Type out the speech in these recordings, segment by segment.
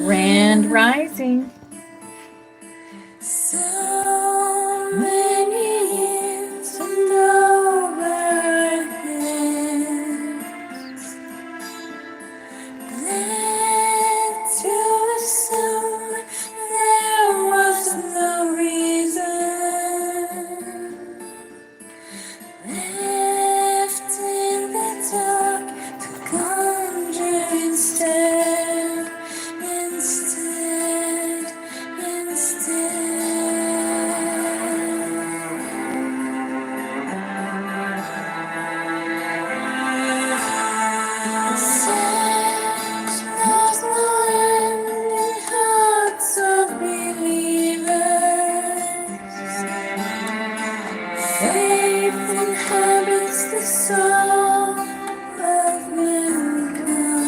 Grand Rising. So many years and over our heads, led to assume there was no reason, left in the dark to conjure instead. Sex knows no end in hearts of believers. Faith inhabits the soul of mankind.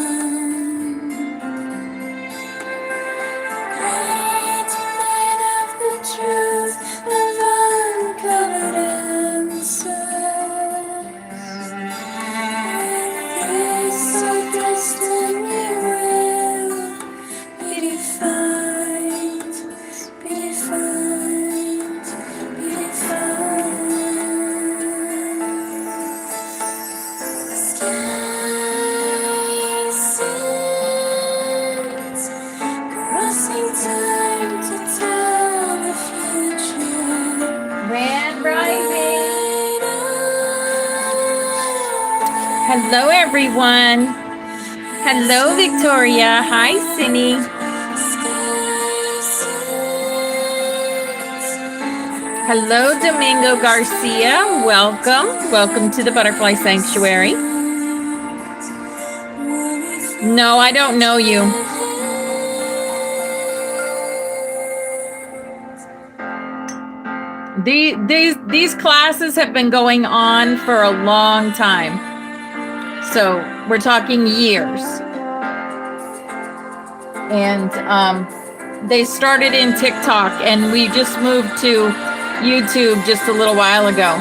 Great man of the truth of uncovered answers. This our destiny will be defined, be defined, be defined. The sky sits, crossing time to tell the future. Grand Rising. Hello, everyone. Hello, Victoria. Hi, Cindy. Hello, Domingo Garcia. Welcome. Welcome to the Butterfly Sanctuary. No, I don't know you. These classes have been going on for a long time. So we're talking years. And they started in TikTok and we just moved to YouTube just a little while ago.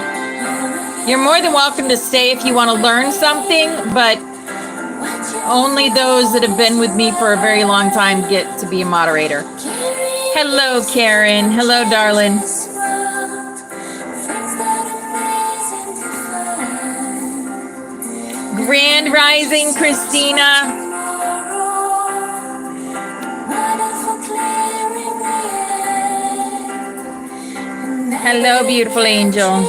You're more than welcome to stay if you want to learn something, but only those that have been with me for a very long time get to be a moderator. Hello, Karen. Hello, darling. Grand Rising, Christina. Hello, beautiful angel.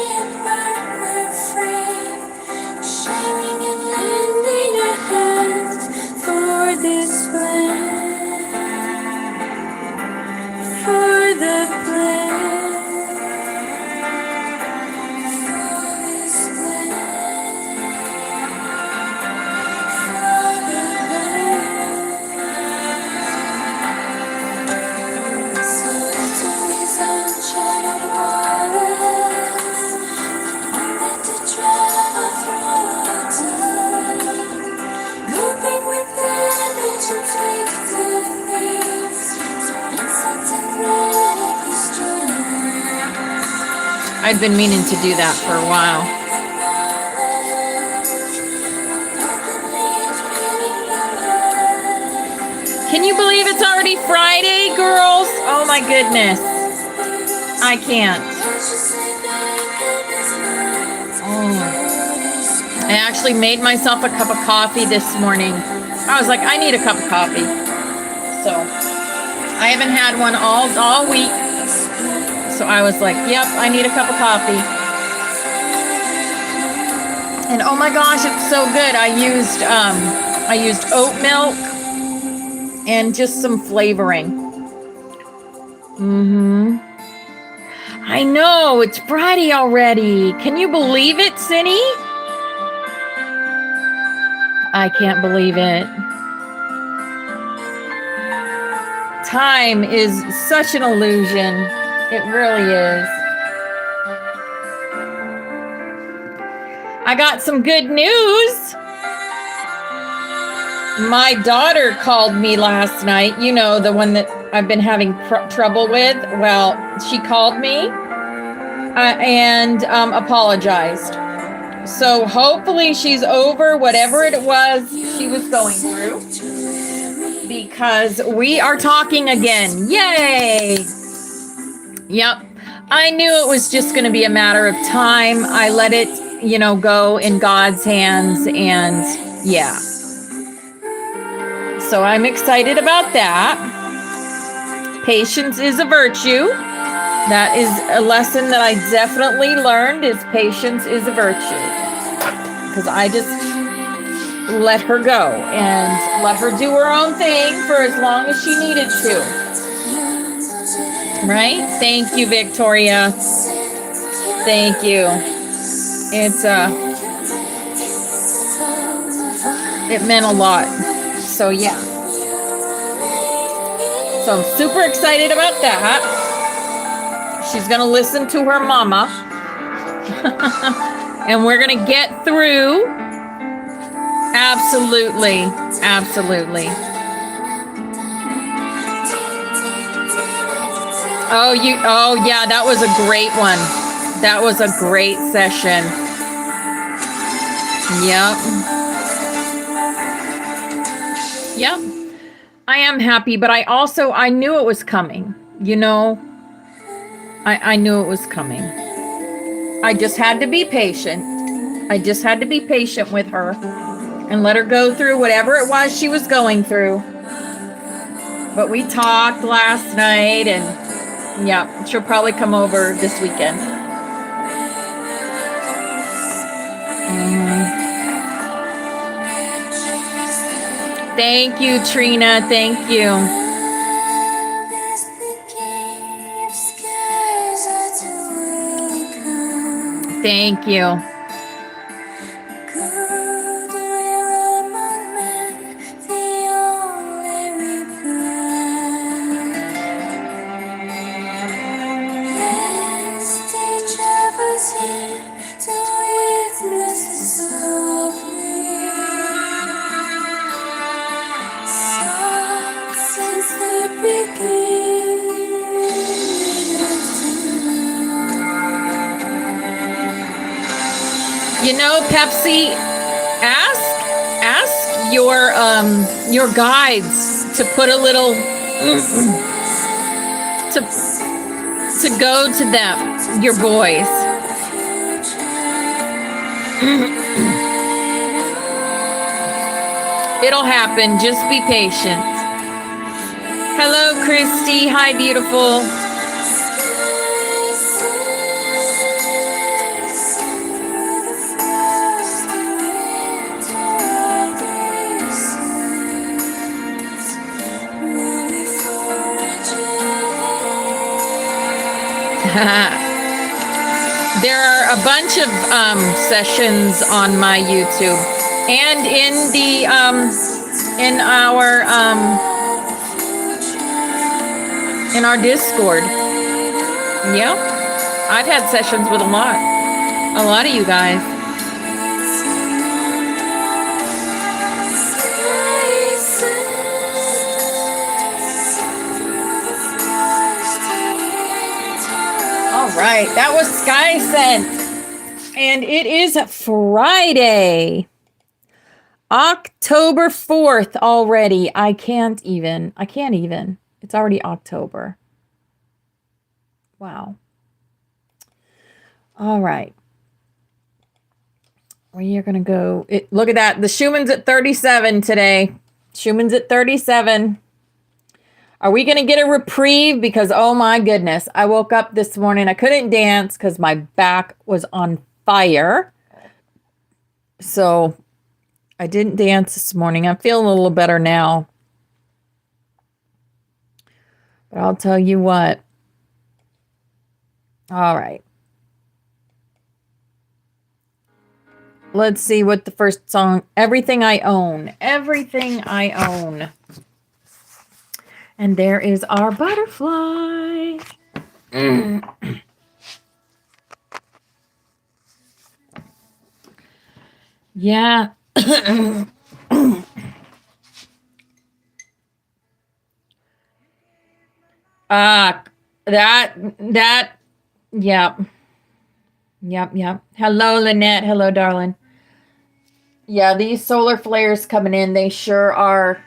For this plan, for the plan. I've been meaning to do that for a while. Can you believe it's already Friday, girls? Oh my goodness. I can't. I actually made myself a cup of coffee this morning. I was like, I need a cup of coffee. So I haven't had one all week. So I was like, yep, I need a cup of coffee. And oh my gosh, it's so good. I used oat milk and just some flavoring. I know, it's Friday already. Can you believe it, Cindy? I can't believe it. Time is such an illusion. It really is. I got some good news. My daughter called me last night. You know, the one that I've been having trouble with. Well, she called me and apologized. So hopefully she's over whatever it was she was going through. because we are talking again. Yay! Yep. I knew it was just going to be a matter of time. I let it, go in God's hands, and yeah. So I'm excited about that. Patience is a virtue. That is a lesson that I definitely learned, is patience is a virtue. Because I just let her go and let her do her own thing for as long as she needed to. Right? Thank you, Victoria. Thank you. It meant a lot. So yeah. So I'm super excited about that. She's going to listen to her mama. And we're going to get through. Absolutely. Absolutely. Oh yeah, that was a great one. That was a great session. Yep. I am happy, but I knew it was coming. I knew it was coming. I just had to be patient. I just had to be patient with her and let her go through whatever it was she was going through. But we talked last night, and yeah, she'll probably come over this weekend. Thank you, Trina. Thank you. Thank you. Pepsi, ask your guides to put a little to go to them, your boys. It'll happen. Just be patient. Hello, Christy. Hi, beautiful. There are a bunch of sessions on my YouTube and in our Discord. Yeah, I've had sessions with a lot of you guys. All right, that was Sky Scent, and it is Friday, October 4th already. I can't even. It's already October. Wow. All right. We are going to go. Look at that. The Schumann's at 37 today. Schumann's at 37. Are we going to get a reprieve? Because, oh my goodness, I woke up this morning. I couldn't dance because my back was on fire. So I didn't dance this morning. I'm feeling a little better now. But I'll tell you what. All right. Let's see what the first song, Everything I Own. Everything I Own. And there is our butterfly. Yeah. Yep. Hello, Lynette. Hello, darling. Yeah, these solar flares coming in, they sure are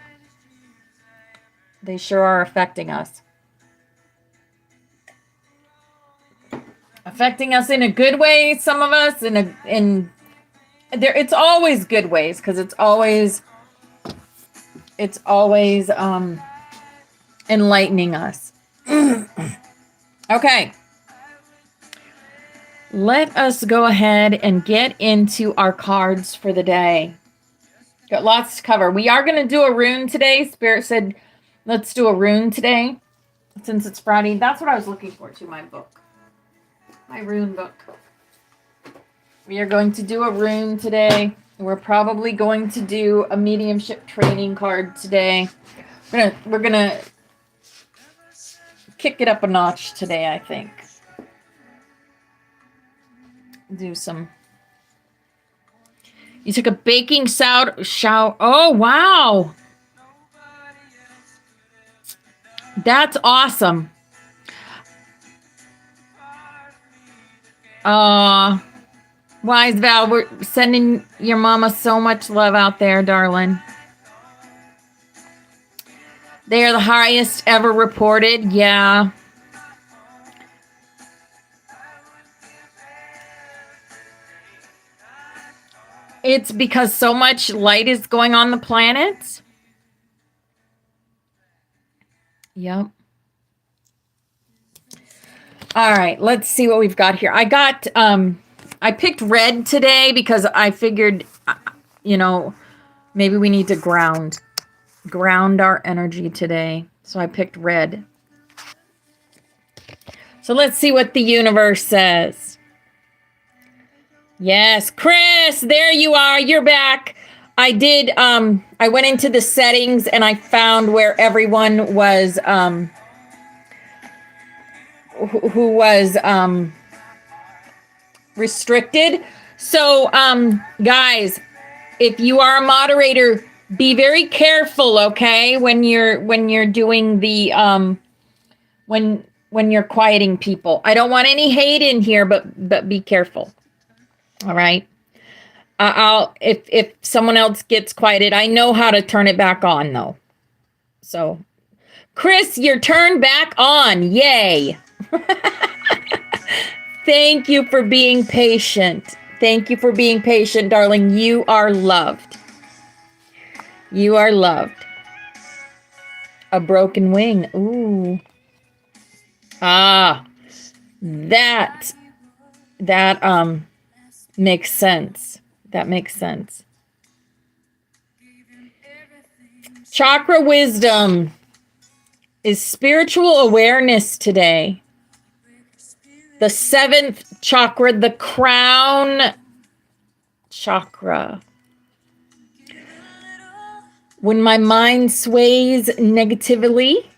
They sure are affecting us. Affecting us in a good way, some of us, in there, it's always good ways, because it's always enlightening us. Okay. Let us go ahead and get into our cards for the day. Got lots to cover. We are going to do a rune today. Spirit said, let's do a rune today. Since it's Friday. That's what I was looking for to my book. My rune book. We are going to do a rune today. We're probably going to do a mediumship training card today. We're gonna kick it up a notch today, I think. Do some. You took a baking soda shower. Oh, wow. That's awesome. Wise Val, we're sending your mama so much love out there, darling. They are the highest ever reported. Yeah. It's because so much light is going on the planet. Yep. All right, let's see what we've got here. I picked red today because I figured, maybe we need to ground our energy today. So I picked red. So let's see what the universe says. Yes, Chris, there you are. You're back. I went into the settings and I found where everyone was, who was restricted. So, guys, if you are a moderator, be very careful, okay? When you're doing the when you're quieting people. I don't want any hate in here, but be careful. All right. If someone else gets quieted, I know how to turn it back on though. So, Chris, you're turned back on. Yay. Thank you for being patient. Thank you for being patient, darling. You are loved. You are loved. A broken wing. Ooh. That makes sense. That makes sense. Chakra wisdom is spiritual awareness today. The 7th chakra, the crown chakra. When my mind sways negatively,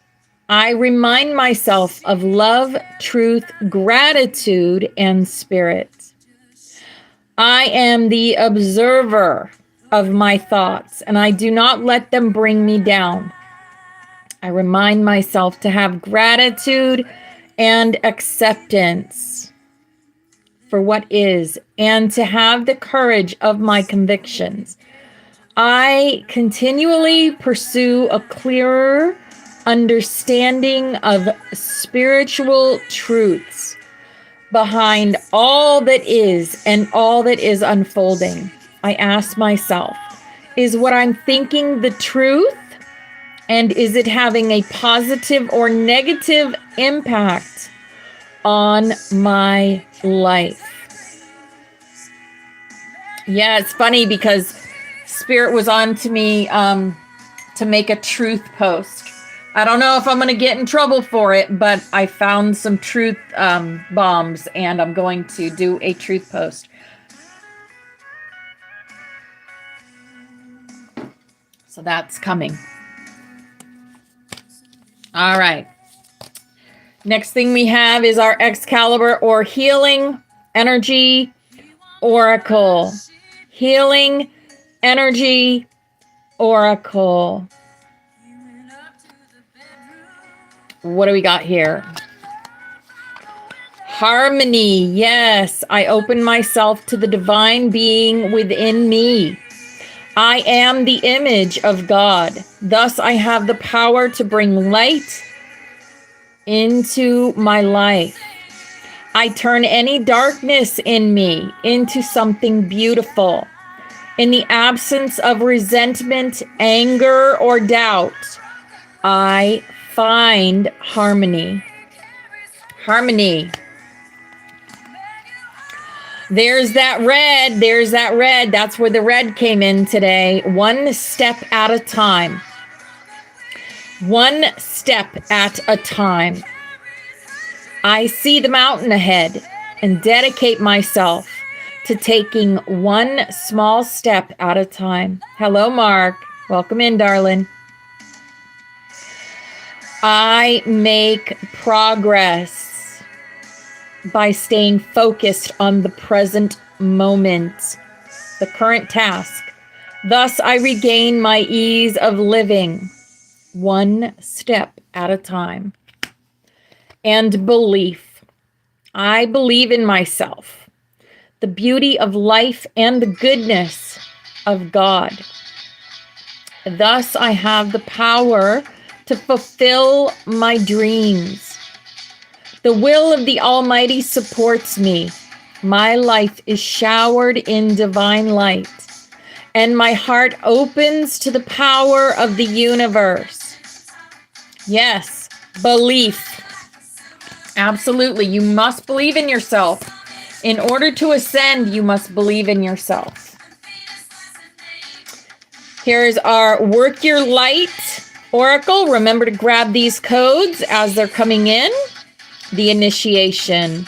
I remind myself of love, truth, gratitude, and spirit. I am the observer of my thoughts, and I do not let them bring me down. I remind myself to have gratitude and acceptance for what is, and to have the courage of my convictions. I continually pursue a clearer understanding of spiritual truths behind all that is and all that is unfolding. I ask myself, is what I'm thinking the truth? And is it having a positive or negative impact on my life? Yeah, it's funny because Spirit was on to me to make a truth post. I don't know if I'm going to get in trouble for it, but I found some truth bombs and I'm going to do a truth post. So that's coming. All right. Next thing we have is our Excalibur or Healing Energy Oracle. Healing Energy Oracle. What do we got here? Harmony. Yes, I open myself to the divine being within me. I am the image of God. Thus, I have the power to bring light into my life. I turn any darkness in me into something beautiful. In the absence of resentment, anger, or doubt, I find harmony. Harmony. There's that red. There's that red. That's where the red came in today. One step at a time. One step at a time. I see the mountain ahead and dedicate myself to taking one small step at a time. Hello, Mark. Welcome in, darling. I make progress by staying focused on the present moment, the current task. Thus, I regain my ease of living one step at a time. And belief. I believe in myself, the beauty of life, and the goodness of God. Thus, I have the power to fulfill my dreams. The will of the Almighty supports me. My life is showered in divine light, and my heart opens to the power of the universe. Yes, belief. Absolutely. You must believe in yourself. In order to ascend, you must believe in yourself. Here's our Work Your Light Oracle. Remember to grab these codes as they're coming in. The initiation.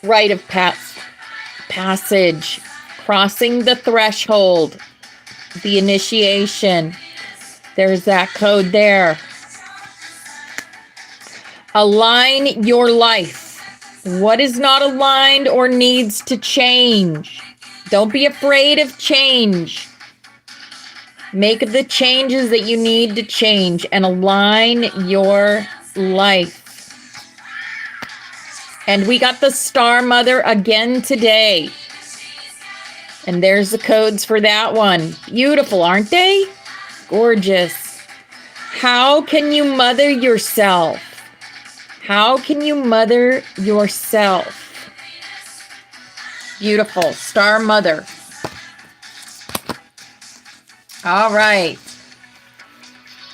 Rite of passage. Crossing the threshold. The initiation. There's that code there. Align your life. What is not aligned or needs to change? Don't be afraid of change. Make the changes that you need to change and align your life. And we got the Star Mother again today. And there's the codes for that one. Beautiful, aren't they? Gorgeous. How can you mother yourself? How can you mother yourself? Beautiful. Star Mother. All right.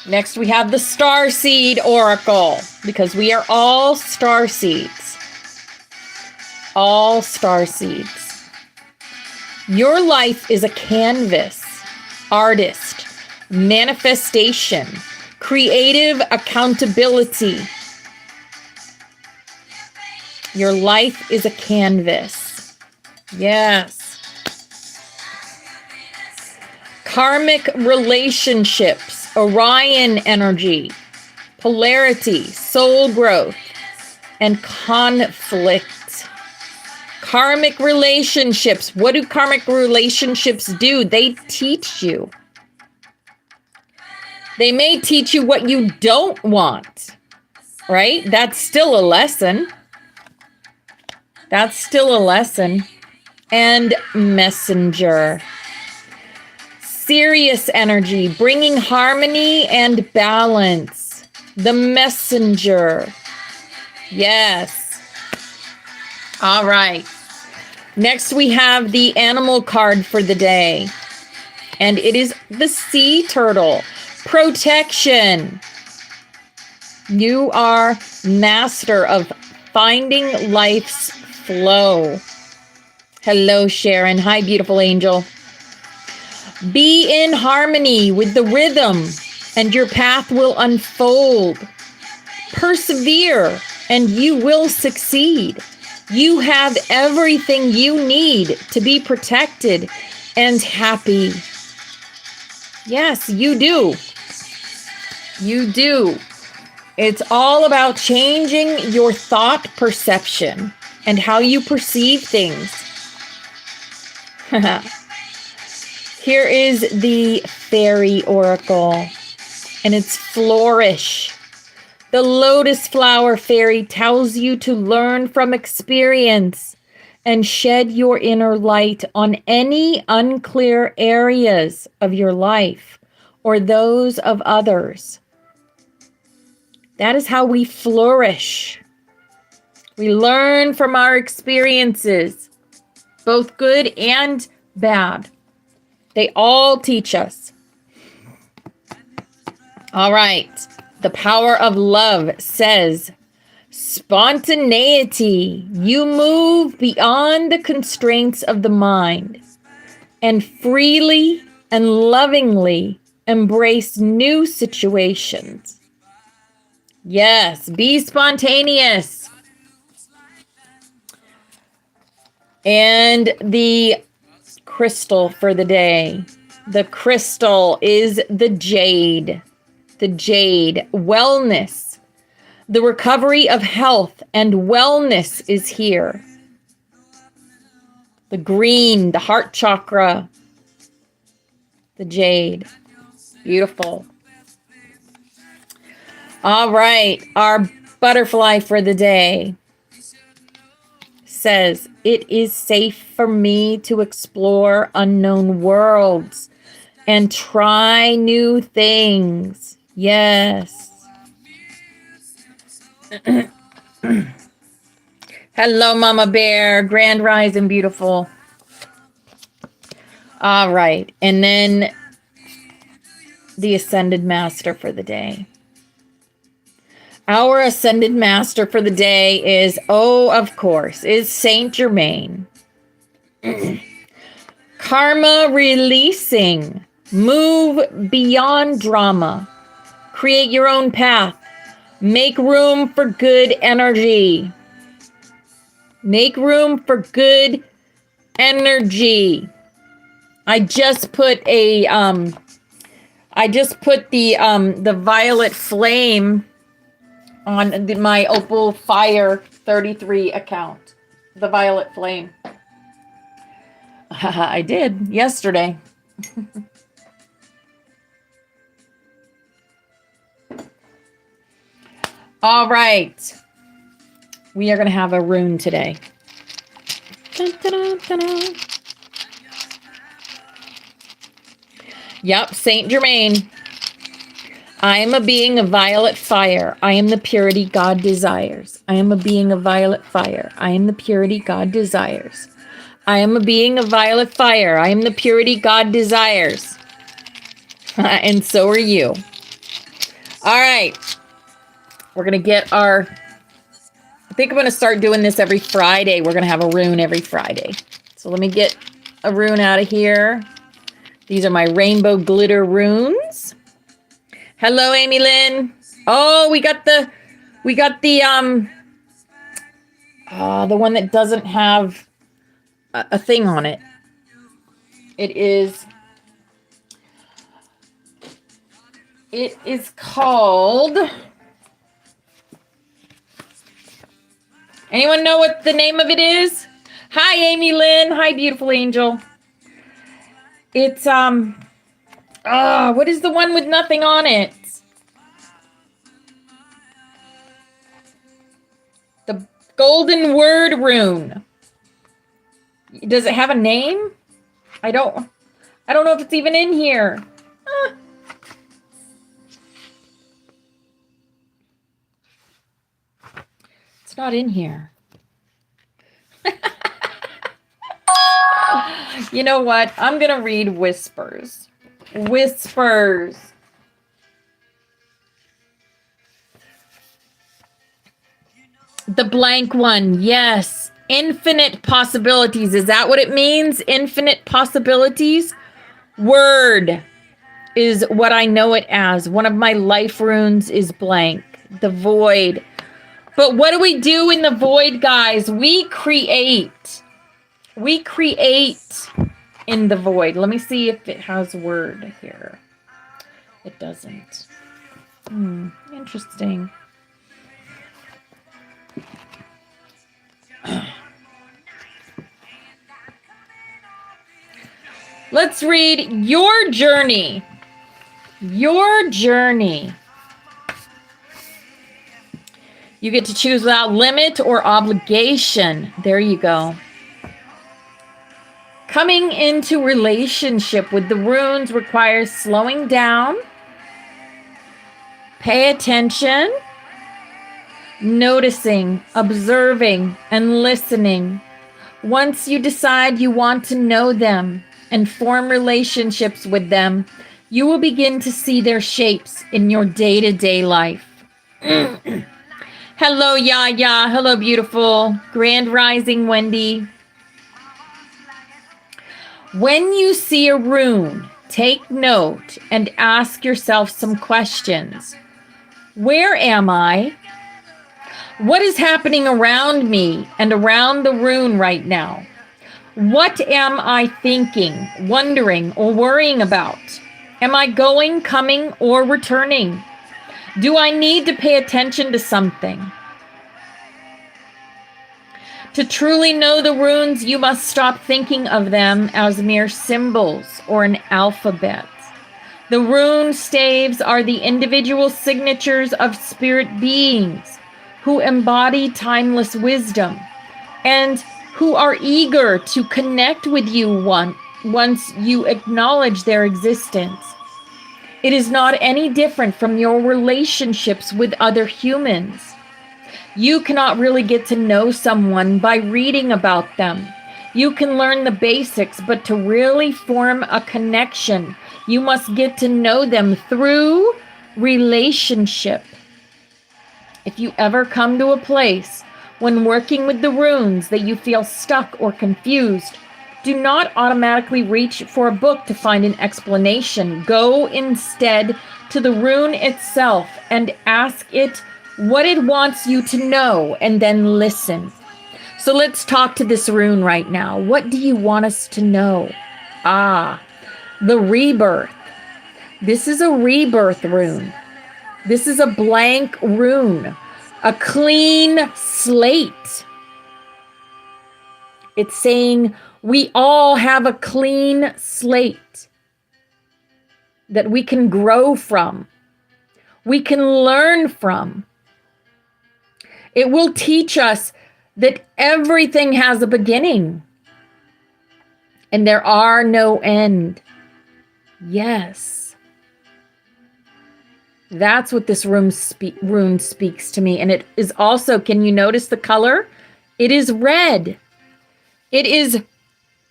Next, we have the Star Seed Oracle, because we are all star seeds. All star seeds. Your life is a canvas, artist, manifestation, creative accountability. Your life is a canvas. Yes. Karmic relationships, Orion energy, polarity, soul growth, and conflict. Karmic relationships. What do karmic relationships do? They teach you. They may teach you what you don't want, right? That's still a lesson. That's still a lesson. And messenger. Sirius energy, bringing harmony and balance. The messenger. Yes. All right. Next, we have the animal card for the day. And it is the sea turtle. Protection. You are master of finding life's flow. Hello, Sharon. Hi, beautiful angel. Be in harmony with the rhythm, and your path will unfold. Persevere, and you will succeed. You have everything you need to be protected and happy. Yes, you do. You do. It's all about changing your thought perception and how you perceive things. Here is the Fairy Oracle, and it's Flourish. The Lotus Flower Fairy tells you to learn from experience and shed your inner light on any unclear areas of your life or those of others. That is how we flourish. We learn from our experiences, both good and bad. They all teach us. All right. The power of love says, spontaneity. You move beyond the constraints of the mind and freely and lovingly embrace new situations. Yes, be spontaneous. And the crystal for the day. The crystal is the jade. The jade. Wellness. The recovery of health and wellness is here. The green, the heart chakra. The jade. Beautiful. All right. Our butterfly for the day says, it is safe for me to explore unknown worlds and try new things. Yes. Hello, Mama Bear. Grand Rising, beautiful. All right. And then the Ascended Master for the day. Our Ascended Master for the day is, of course, is Saint Germain. Karma releasing. Move beyond drama. Create your own path. Make room for good energy. Make room for good energy. I just put the violet flame on my Opal Fire 33 account. The violet flame. I did yesterday. All right. We are going to have a rune today. Dun, dun, dun, dun, dun. Yep, Saint Germain. I am a being of violet fire. I am the purity God desires. I am a being of violet fire. I am the purity God desires. I am a being of violet fire. I am the purity God desires. And so are you. All right. We're going to get I think I'm going to start doing this every Friday. We're going to have a rune every Friday. So let me get a rune out of here. These are my rainbow glitter runes. Hello, Amy Lynn. Oh, we got the one that doesn't have a thing on it. It is called, anyone know what the name of it is? Hi, Amy Lynn. Hi, beautiful angel. It's, what is the one with nothing on it? The golden word rune. Does it have a name? I don't know if it's even in here. It's not in here. You know what? I'm going to read whispers. Whispers. The blank one. Yes. Infinite possibilities. Is that what it means? Infinite possibilities? Word is what I know it as. One of my life runes is blank. The void. But what do we do in the void, guys? We create. We create in the void. Let me see if it has word here. It doesn't. Interesting. Let's read your journey. Your journey. You get to choose without limit or obligation. There you go. Coming into relationship with the runes requires slowing down, pay attention, noticing, observing, and listening. Once you decide you want to know them and form relationships with them, you will begin to see their shapes in your day-to-day life. Hello, Yaya. Hello, beautiful. Grand Rising, Wendy. When you see a rune, take note and ask yourself some questions. Where am I? What is happening around me and around the rune right now? What am I thinking, wondering, or worrying about? Am I going, coming, or returning? Do I need to pay attention to something? To truly know the runes, you must stop thinking of them as mere symbols or an alphabet. The rune staves are the individual signatures of spirit beings who embody timeless wisdom and who are eager to connect with you once you acknowledge their existence. It is not any different from your relationships with other humans. You cannot really get to know someone by reading about them. You can learn the basics, but to really form a connection, you must get to know them through relationship. If you ever come to a place when working with the runes that you feel stuck or confused, do not automatically reach for a book to find an explanation. Go instead to the rune itself and ask it what it wants you to know, and then listen. So let's talk to this rune right now. What do you want us to know? The rebirth. This is a rebirth rune. This is a blank rune, a clean slate. It's saying we all have a clean slate that we can grow from, we can learn from. It will teach us that everything has a beginning and there are no end. Yes. That's what this rune speaks to me. And it is also, can you notice the color? It is red. It is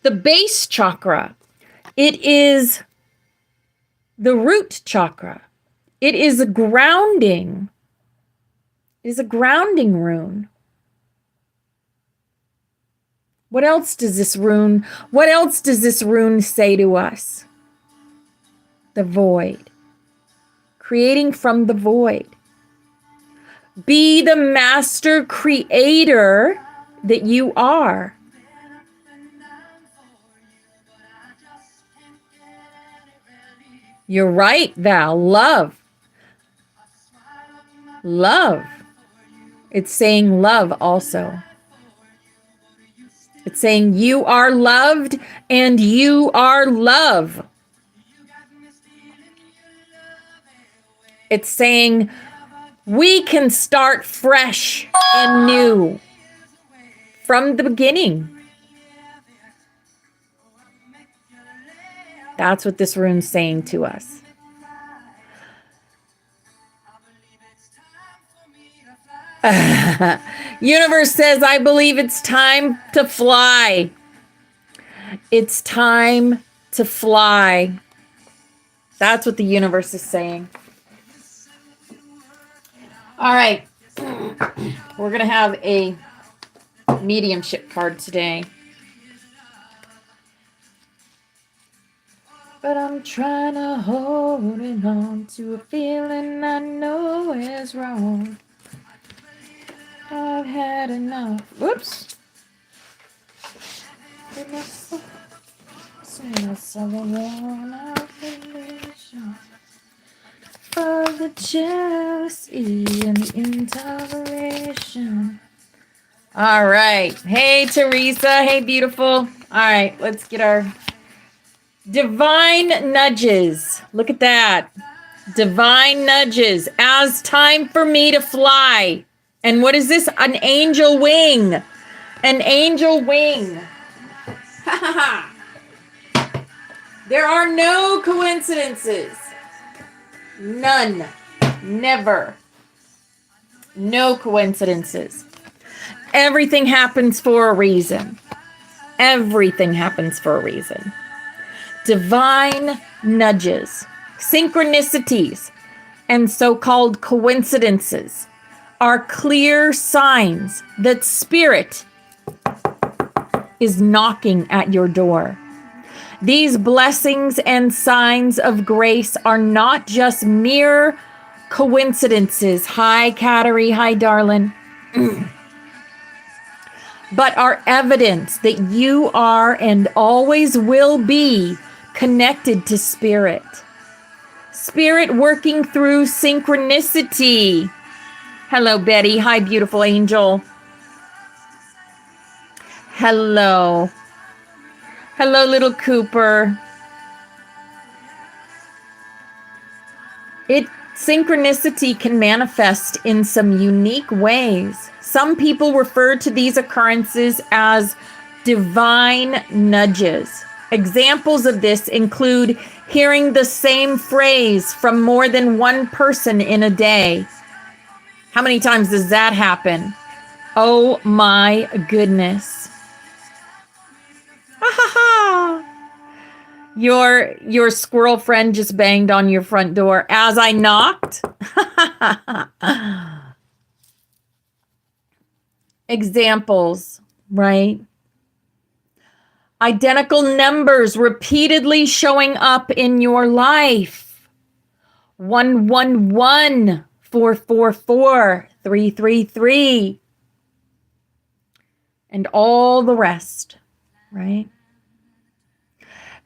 the base chakra. It is the root chakra. It is a grounding. It is a grounding rune. What else does this rune say to us? The void. Creating from the void. Be the master creator that you are. You're right, Val. Love. Love. It's saying love also. It's saying you are loved and you are love. It's saying we can start fresh and new from the beginning. That's what this rune's saying to us. Universe says, I believe it's time to fly. It's time to fly. That's what the universe is saying. All right. We're going to have a mediumship card today. But I'm trying to hold on to a feeling I know is wrong. I've had enough. Whoops. For the jealousy and the intoleration. All right. Hey, Teresa. Hey, beautiful. All right. Let's get our divine nudges. Look at that. Divine nudges. As time for me to fly. And what is this? An angel wing. An angel wing. Ha ha ha. There are no coincidences. None. Never. No coincidences. Everything happens for a reason. Everything happens for a reason. Divine nudges, synchronicities, and so-called coincidences are clear signs that spirit is knocking at your door. These blessings and signs of grace are not just mere coincidences. Hi, Kateri. Hi, darling. But are evidence that you are and always will be connected to spirit. Spirit working through synchronicity. Hello, Betty. Hi, beautiful angel. Hello. Hello, little Cooper. Synchronicity can manifest in some unique ways. Some people refer to these occurrences as divine nudges. Examples of this include hearing the same phrase from more than one person in a day. How many times does that happen? Oh my goodness. Ha ha ha. Your squirrel friend just banged on your front door as I knocked. Examples, right? Identical numbers repeatedly showing up in your life. 111, 444, 333, and all the rest, right?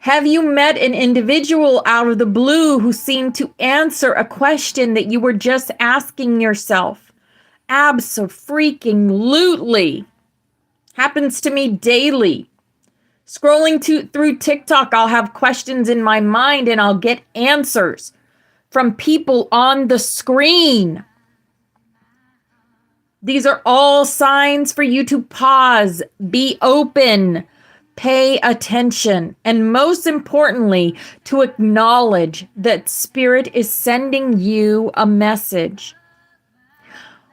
Have you met an individual out of the blue who seemed to answer a question that you were just asking yourself? Abso-freaking-lutely. Happens to me daily. Scrolling through TikTok, I'll have questions in my mind and I'll get answers from people on the screen. These are all signs for you to pause, be open, pay attention, and most importantly, to acknowledge that Spirit is sending you a message.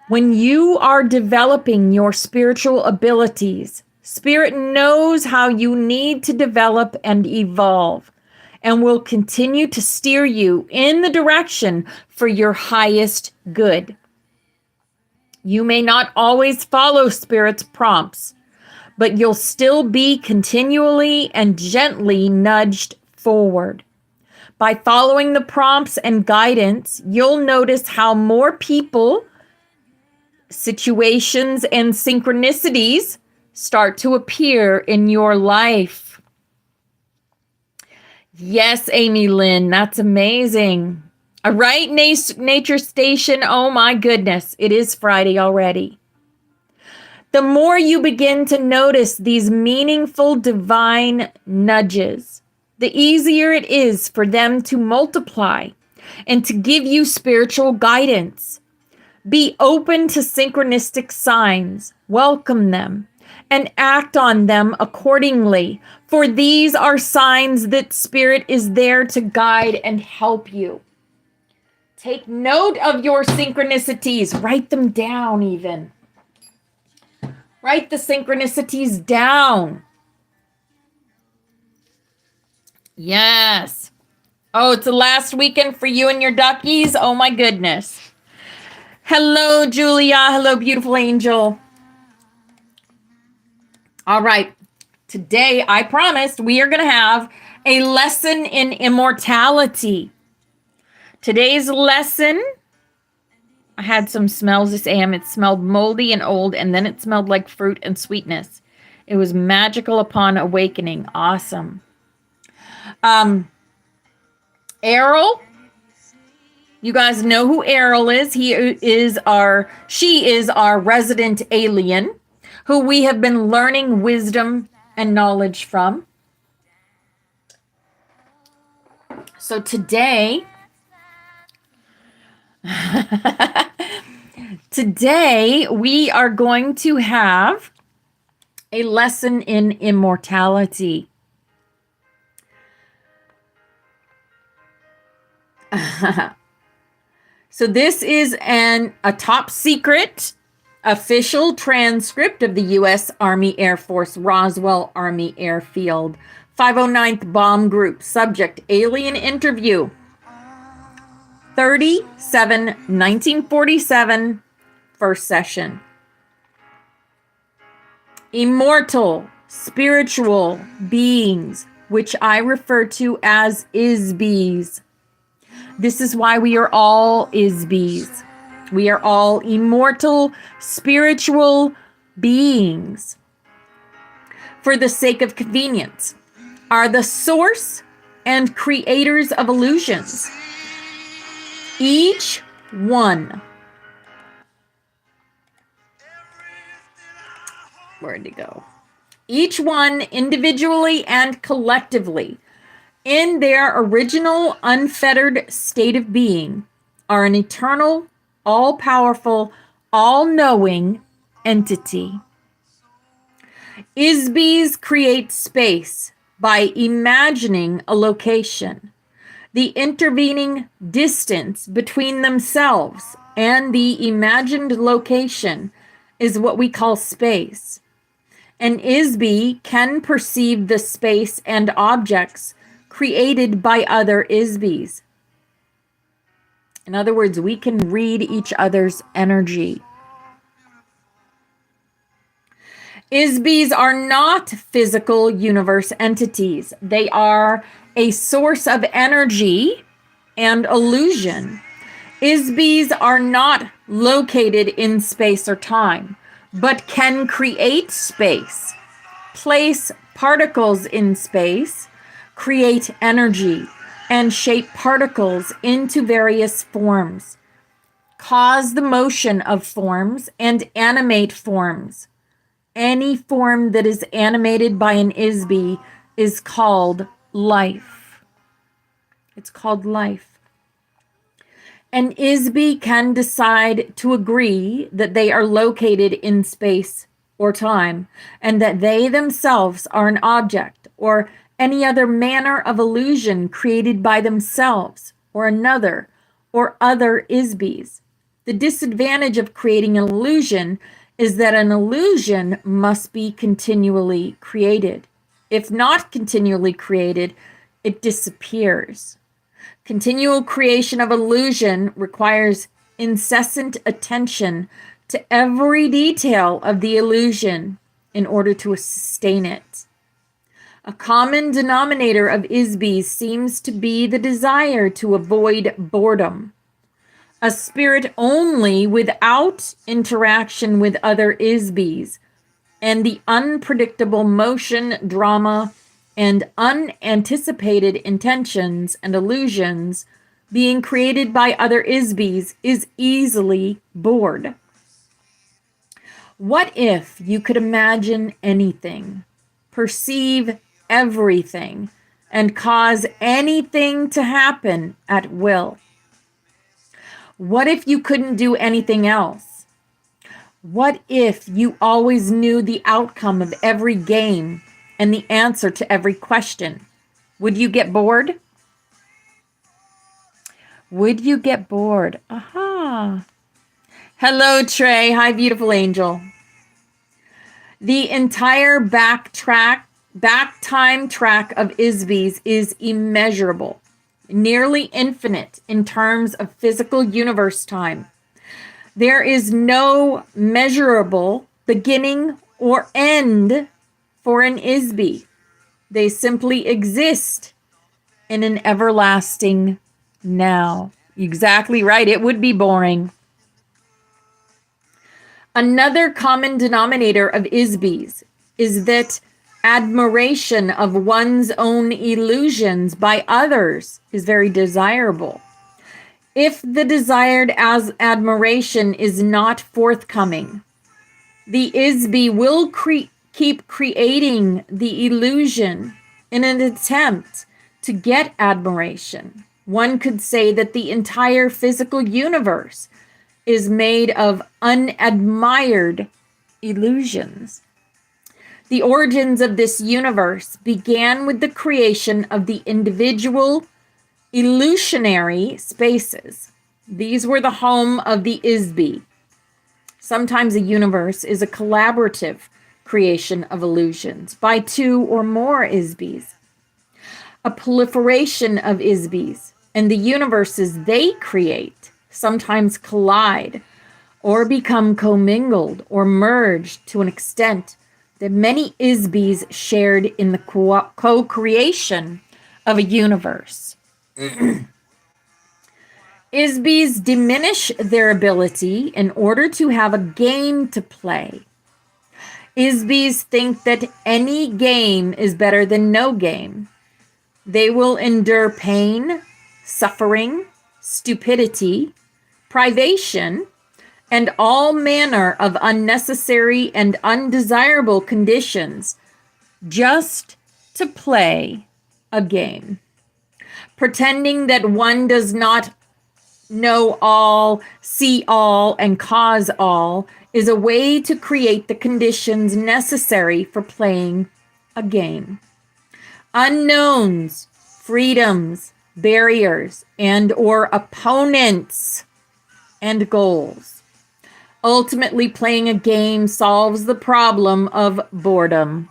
When you are developing your spiritual abilities, Spirit knows how you need to develop and evolve, and will continue to steer you in the direction for your highest good. You may not always follow Spirit's prompts, but you'll still be continually and gently nudged forward. By following the prompts and guidance, you'll notice how more people, situations, and synchronicities start to appear in your life. Yes, Amy Lynn, that's amazing. All right, Nature Station, oh my goodness, it is Friday already. The more you begin to notice these meaningful divine nudges, the easier it is for them to multiply and to give you spiritual guidance. Be open to synchronistic signs, welcome them, and act on them accordingly, for these are signs that Spirit is there to guide and help you. Take note of your synchronicities, write them down even. Write the synchronicities down. Yes. Oh, it's the last weekend for you and your duckies. Oh my goodness. Hello, Julia. Hello, beautiful angel. All right. Today, I promised we are going to have a lesson in immortality. Today's lesson, I had some smells this AM. It smelled moldy and old, and then it smelled like fruit and sweetness. It was magical upon awakening. Awesome. Errol, you guys know who Errol is. She is our resident alien who we have been learning wisdom and knowledge from. So today, we are going to have a lesson in immortality. So this is a top secret official transcript of the U.S. Army Air Force Roswell Army Airfield 509th Bomb Group. Subject: alien interview. 37/1947, first session. Immortal, spiritual beings, which I refer to as Isbies. This is why we are all Isbies. We are all immortal, spiritual beings. For the sake of convenience, are the source and creators of illusions. Each one. Where'd it go? Each one individually and collectively, in their original unfettered state of being, are an eternal, all-powerful, all-knowing entity. Isbies create space by imagining a location. The intervening distance between themselves and the imagined location is what we call space. An Isbie can perceive the space and objects created by other Isbies. In other words, we can read each other's energy. Isbies are not physical universe entities. They are a source of energy and illusion. Isbies are not located in space or time, but can create space, place particles in space, create energy, and shape particles into various forms, cause the motion of forms, and animate forms. Any form that is animated by an Isbie is called life. It's called life. An Isbie can decide to agree that they are located in space or time, and that they themselves are an object or any other manner of illusion created by themselves or another or other Isbies. The disadvantage of creating an illusion is that an illusion must be continually created. If not continually created, it disappears. Continual creation of illusion requires incessant attention to every detail of the illusion in order to sustain it. A common denominator of Isbies seems to be the desire to avoid boredom. A spirit only without interaction with other Isbies, and the unpredictable motion, drama, and unanticipated intentions and illusions being created by other Isbies is easily bored. What if you could imagine anything, perceive everything, and cause anything to happen at will? What if you couldn't do anything else? What if you always knew the outcome of every game and the answer to every question? Would you get bored? Would you get bored? Aha. Hello, Trey. Hi, beautiful angel. The entire back time track of Isbies is immeasurable, nearly infinite in terms of physical universe time. There is no measurable beginning or end for an Isbie. They simply exist in an everlasting now. Exactly right. It would be boring. Another common denominator of Isbies is that admiration of one's own illusions by others is very desirable. If the desired admiration is not forthcoming, the Isbie will keep creating the illusion in an attempt to get admiration. One could say that the entire physical universe is made of unadmired illusions. The origins of this universe began with the creation of the individual illusionary spaces. These were the home of the Isby. Sometimes a universe is a collaborative creation of illusions by two or more Isbys. A proliferation of Isbys and the universes they create sometimes collide or become commingled or merged to an extent that many Isbys shared in the co-creation of a universe. Isbys diminish their ability in order to have a game to play. Isbys think that any game is better than no game. They will endure pain, suffering, stupidity, privation, and all manner of unnecessary and undesirable conditions just to play a game. Pretending that one does not know all, see all, and cause all is a way to create the conditions necessary for playing a game. Unknowns, freedoms, barriers, and or opponents and goals. Ultimately, playing a game solves the problem of boredom.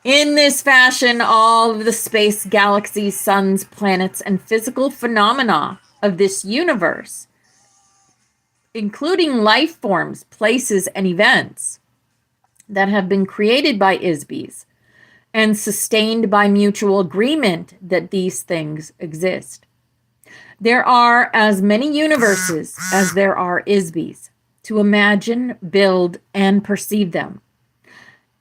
In this fashion, all of the space, galaxies, suns, planets, and physical phenomena of this universe, including life forms, places, and events that have been created by Isbys and sustained by mutual agreement that these things exist. There are as many universes as there are Isbys to imagine, build, and perceive them,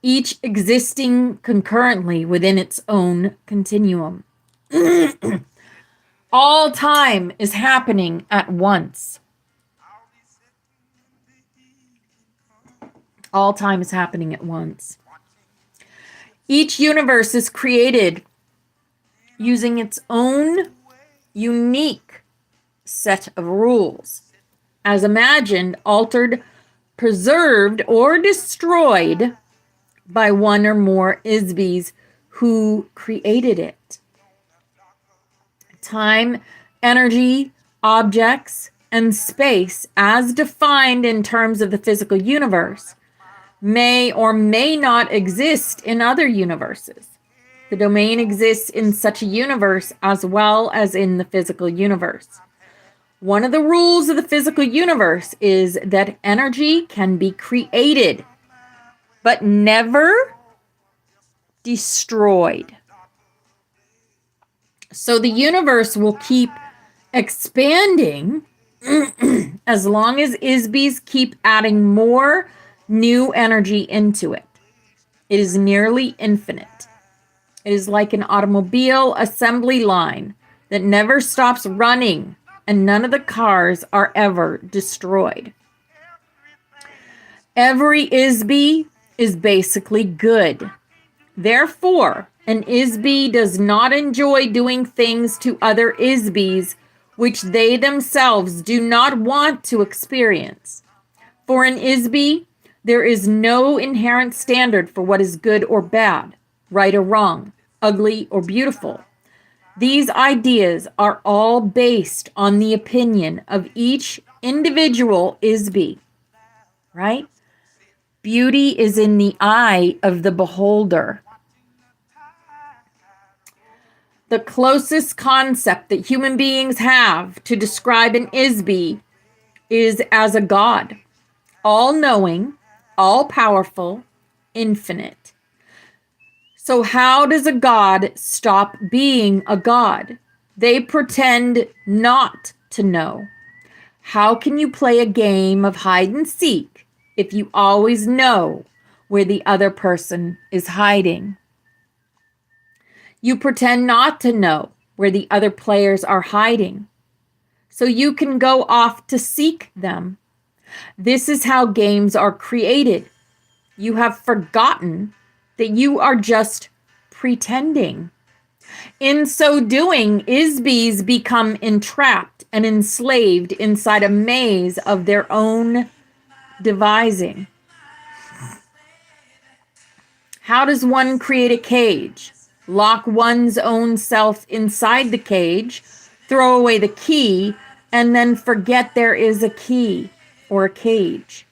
each existing concurrently within its own continuum. All time is happening at once. All time is happening at once. Each universe is created using its own unique set of rules, as imagined, altered, preserved, or destroyed by one or more Isbys who created it. Time, energy, objects, and space, as defined in terms of the physical universe, may or may not exist in other universes. The domain exists in such a universe as well as in the physical universe. One of the rules of the physical universe is that energy can be created, but never destroyed. So the universe will keep expanding as long as Isbys keep adding more new energy into it. It is nearly infinite. It is like an automobile assembly line that never stops running, and none of the cars are ever destroyed. Every Isby is basically good. Therefore, an Isby does not enjoy doing things to other Isbys which they themselves do not want to experience. For an Isby, there is no inherent standard for what is good or bad, right or wrong, ugly or beautiful. These ideas are all based on the opinion of each individual Isby, right? Beauty is in the eye of the beholder. The closest concept that human beings have to describe an Isby is as a god, all-knowing, all-powerful, infinite. So how does a god stop being a god? They pretend not to know. How can you play a game of hide and seek if you always know where the other person is hiding? You pretend not to know where the other players are hiding, so you can go off to seek them. This is how games are created. You have forgotten that you are just pretending. In so doing, Isbys become entrapped and enslaved inside a maze of their own devising. How does one create a cage? lock one's own self inside the cage, throw away the key, and then forget there is a key or a cage,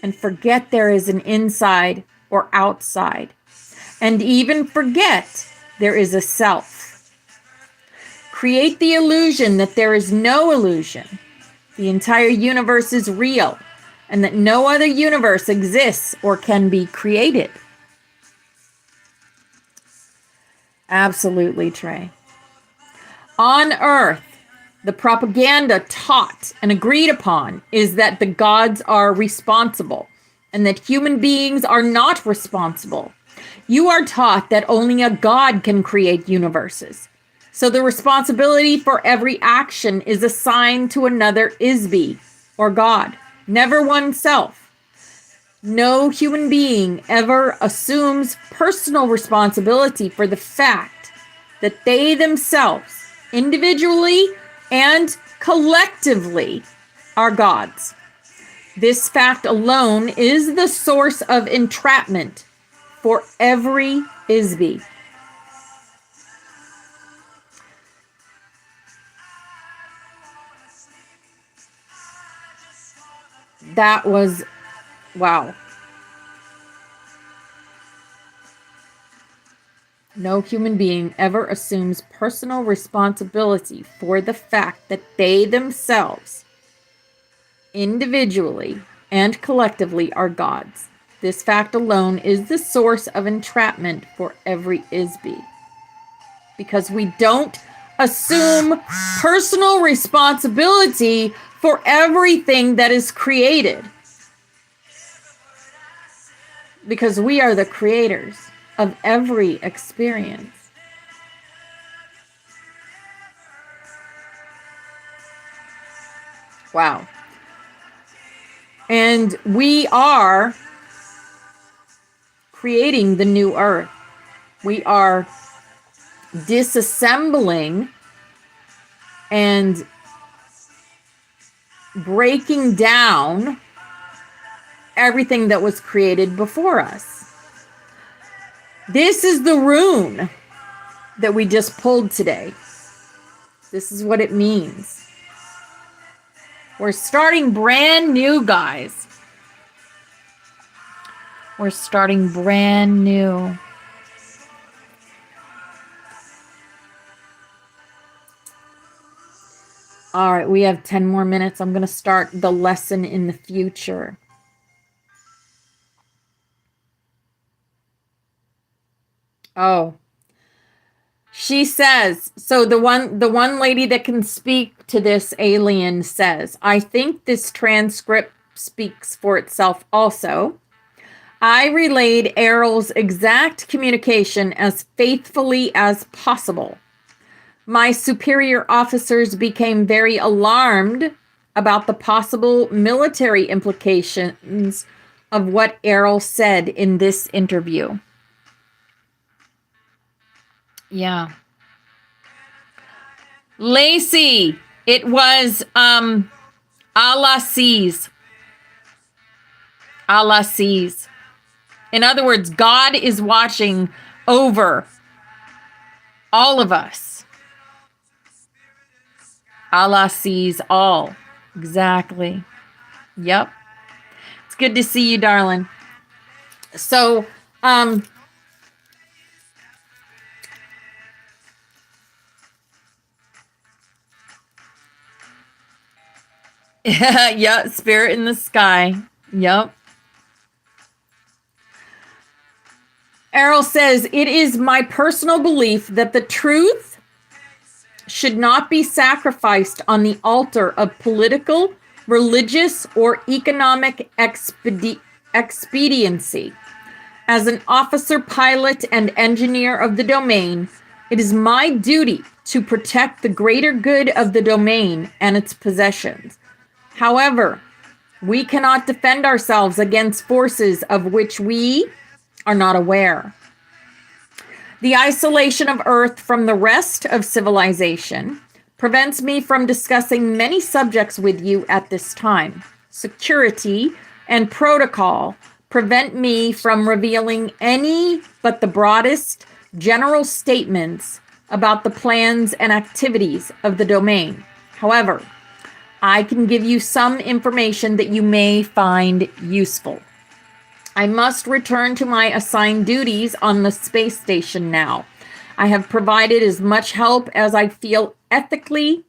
and forget there is an inside or outside, and even forget there is a self. Create the illusion that there is no illusion. The entire universe is real, and that no other universe exists or can be created. Absolutely, Trey. On Earth, the propaganda taught and agreed upon is that the gods are responsible and that human beings are not responsible. You are taught that only a god can create universes. So the responsibility for every action is assigned to another Isbe or God, never oneself. No human being ever assumes personal responsibility for the fact that they themselves, individually and collectively, are gods. This fact alone is the source of entrapment for every Isbe. That was, wow. No human being ever assumes personal responsibility for the fact that they themselves, individually and collectively, are gods. This fact alone is the source of entrapment for every Isbe. Because we don't assume personal responsibility for everything that is created. Because we are the creators of every experience. Wow. And we are creating the new earth. We are disassembling and breaking down everything that was created before us. This is the rune that we just pulled today. This is what it means. We're starting brand new, guys. We're starting brand new. All right, we have 10 more minutes. I'm going to start the lesson in the future. Oh, she says, so the one lady that can speak to this alien says, I think this transcript speaks for itself also. I relayed Errol's exact communication as faithfully as possible. My superior officers became very alarmed about the possible military implications of what Errol said in this interview. Yeah. Lacey, it was Allah sees. Allah sees. In other words, God is watching over all of us. Allah sees all. Exactly. Yep. It's good to see you, darling. So, yeah, spirit in the sky. Yep. Errol says, it is my personal belief that the truth should not be sacrificed on the altar of political, religious, or economic expediency. As an officer, pilot, and engineer of the domain, it is my duty to protect the greater good of the domain and its possessions. However, we cannot defend ourselves against forces of which we are not aware. The isolation of Earth from the rest of civilization prevents me from discussing many subjects with you at this time. Security and protocol prevent me from revealing any but the broadest, general statements about the plans and activities of the domain. However, I can give you some information that you may find useful. I must return to my assigned duties on the space station now. I have provided as much help as I feel ethically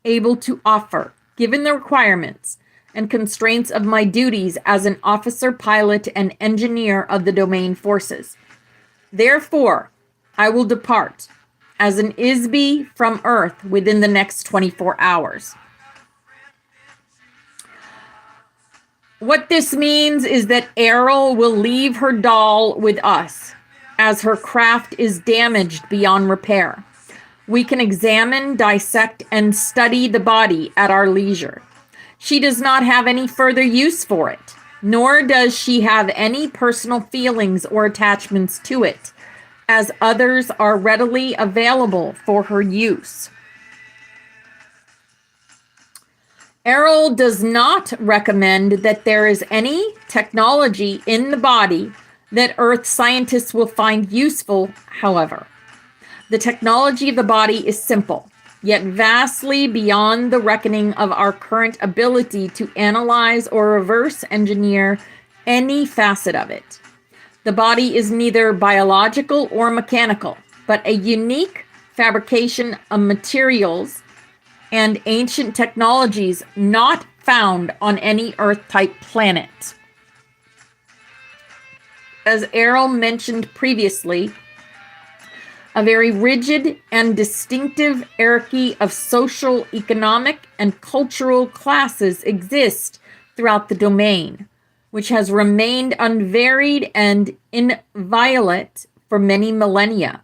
able to offer, given the requirements and constraints of my duties as an officer, pilot, and engineer of the domain forces. Therefore, I will depart as an ISB from Earth within the next 24 hours. What this means is that Errol will leave her doll with us, as her craft is damaged beyond repair. We can examine, dissect, and study the body at our leisure. She does not have any further use for it, nor does she have any personal feelings or attachments to it, as others are readily available for her use. Errol does not recommend that there is any technology in the body that Earth scientists will find useful, however. The technology of the body is simple, yet vastly beyond the reckoning of our current ability to analyze or reverse engineer any facet of it. The body is neither biological or mechanical, but a unique fabrication of materials and ancient technologies not found on any Earth-type planet. As Errol mentioned previously, a very rigid and distinctive hierarchy of social, economic, and cultural classes exist throughout the domain, which has remained unvaried and inviolate for many millennia.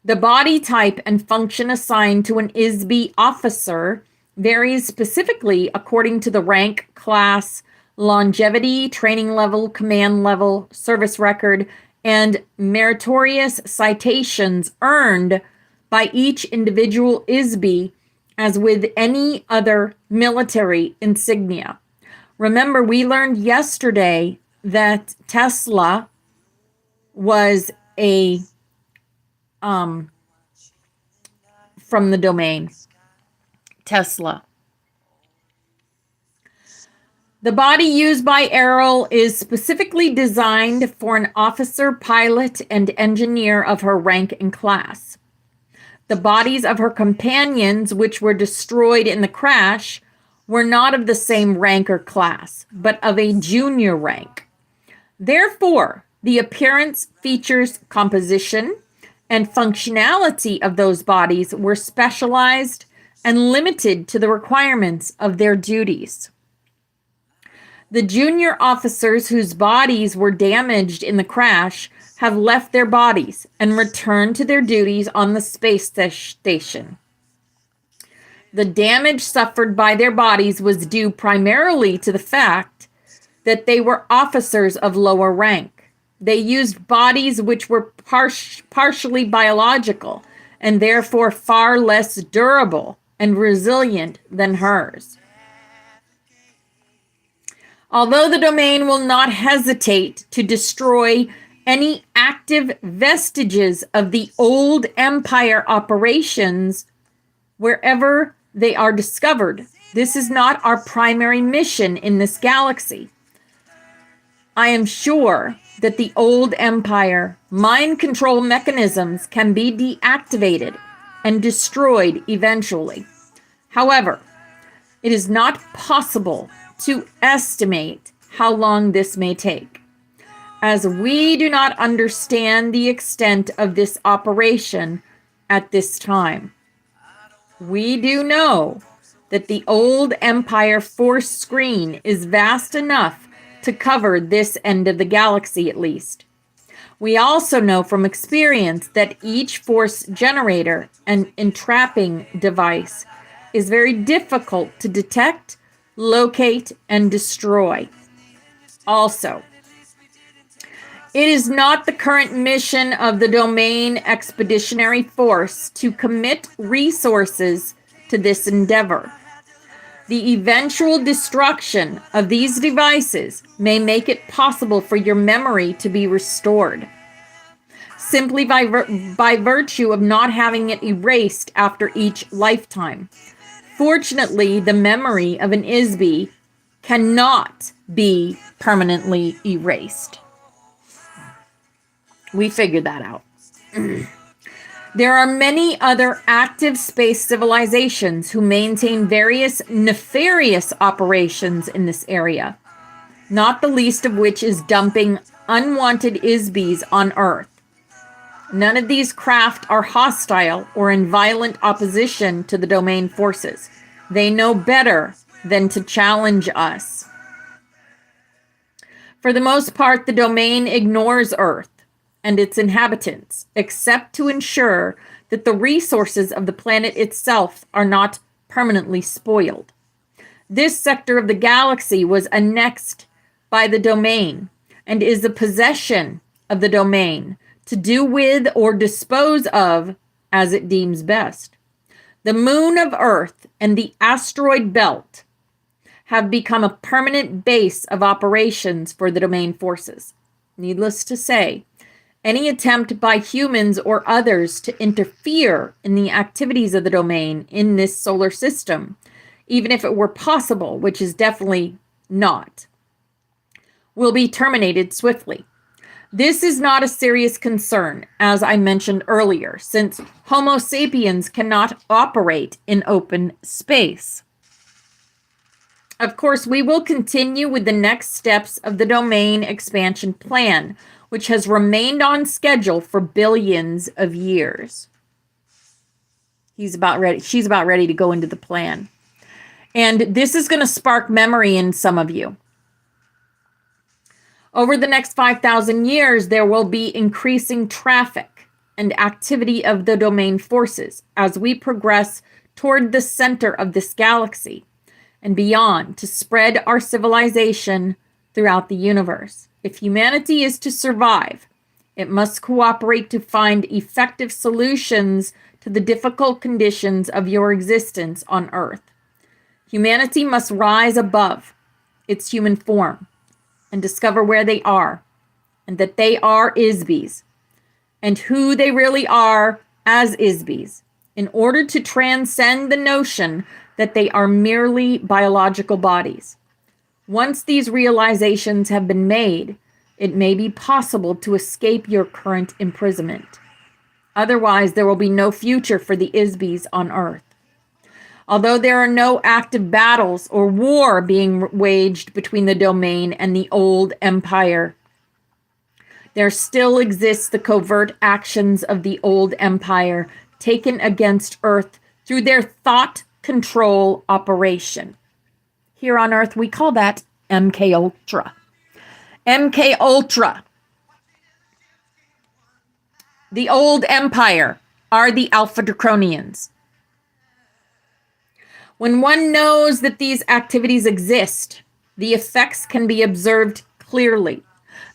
The body type and function assigned to an ISB officer varies specifically according to the rank, class, longevity, training level, command level, service record, and meritorious citations earned by each individual ISB, as with any other military insignia. Remember, we learned yesterday that Tesla was a from the domain. Tesla. The body used by Errol is specifically designed for an officer, pilot, and engineer of her rank and class. The bodies of her companions, which were destroyed in the crash, were not of the same rank or class, but of a junior rank. Therefore, the appearance, features, composition, and functionality of those bodies were specialized and limited to the requirements of their duties. The junior officers whose bodies were damaged in the crash have left their bodies and returned to their duties on the space station. The damage suffered by their bodies was due primarily to the fact that they were officers of lower rank. They used bodies which were partially biological and therefore far less durable and resilient than hers. Although the domain will not hesitate to destroy any active vestiges of the old empire operations wherever they are discovered, this is not our primary mission in this galaxy. I am sure that the old empire mind control mechanisms can be deactivated and destroyed eventually. However, it is not possible to estimate how long this may take, as we do not understand the extent of this operation at this time. We do know that the old empire force screen is vast enough to cover this end of the galaxy at least. We also know from experience that each force generator and entrapping device is very difficult to detect, locate, and destroy. Also, it is not the current mission of the Domain Expeditionary Force to commit resources to this endeavor. The eventual destruction of these devices may make it possible for your memory to be restored. simply by virtue of not having it erased after each lifetime. Fortunately, the memory of an Isby cannot be permanently erased. We figured that out. There are many other active space civilizations who maintain various nefarious operations in this area, not the least of which is dumping unwanted Isbys on Earth. None of these craft are hostile or in violent opposition to the domain forces. They know better than to challenge us. For the most part, the domain ignores Earth and its inhabitants, except to ensure that the resources of the planet itself are not permanently spoiled. This sector of the galaxy was annexed by the domain and is the possession of the domain to do with or dispose of as it deems best. The moon of Earth and the asteroid belt have become a permanent base of operations for the domain forces. Needless to say, any attempt by humans or others to interfere in the activities of the domain in this solar system, even if it were possible, which is definitely not, will be terminated swiftly. This is not a serious concern, as I mentioned earlier, since Homo sapiens cannot operate in open space. Of course, we will continue with the next steps of the domain expansion plan, which has remained on schedule for billions of years. She's about ready to go into the plan. And this is going to spark memory in some of you. Over the next 5,000 years, there will be increasing traffic and activity of the domain forces as we progress toward the center of this galaxy and beyond to spread our civilization throughout the universe. If humanity is to survive, it must cooperate to find effective solutions to the difficult conditions of your existence on Earth. Humanity must rise above its human form and discover where they are, and that they are Isbys, and who they really are as Isbys, in order to transcend the notion that they are merely biological bodies. Once these realizations have been made, it may be possible to escape your current imprisonment. Otherwise, there will be no future for the Isbys on Earth. Although there are no active battles or war being waged between the domain and the old empire, there still exists the covert actions of the old empire taken against Earth through their thought control operation. Here on Earth, we call that MK Ultra. MK Ultra. The old empire are the Alpha Draconians. When one knows that these activities exist, the effects can be observed clearly.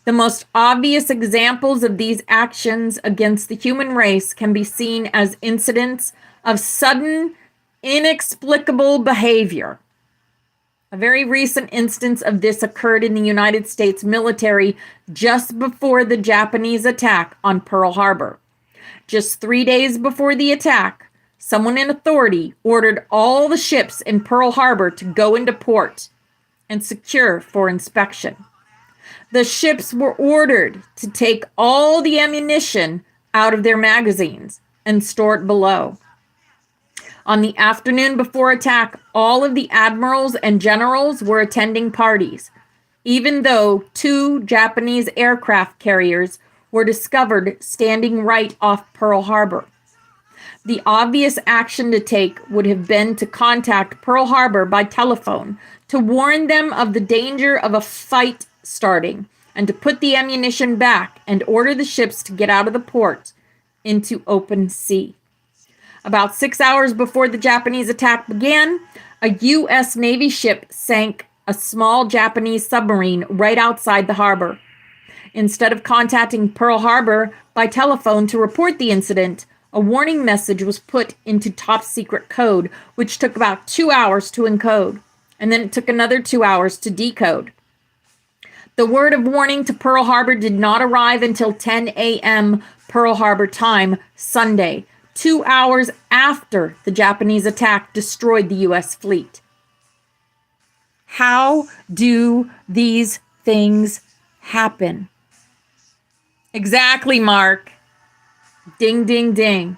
The most obvious examples of these actions against the human race can be seen as incidents of sudden, inexplicable behavior. A very recent instance of this occurred in the United States military just before the Japanese attack on Pearl Harbor. Just 3 days before the attack, someone in authority ordered all the ships in Pearl Harbor to go into port and secure for inspection. The ships were ordered to take all the ammunition out of their magazines and store it below. On the afternoon before attack, all of the admirals and generals were attending parties, even though 2 Japanese aircraft carriers were discovered standing right off Pearl Harbor. The obvious action to take would have been to contact Pearl Harbor by telephone to warn them of the danger of a fight starting and to put the ammunition back and order the ships to get out of the port into open sea. About 6 hours before the Japanese attack began, a U.S. Navy ship sank a small Japanese submarine right outside the harbor. Instead of contacting Pearl Harbor by telephone to report the incident, a warning message was put into top secret code, which took about 2 hours to encode, and then it took another 2 hours to decode. The word of warning to Pearl Harbor did not arrive until 10 a.m. Pearl Harbor time, Sunday, 2 hours after the Japanese attack destroyed the U.S. fleet. How do these things happen? Exactly, Mark. Ding, ding, ding.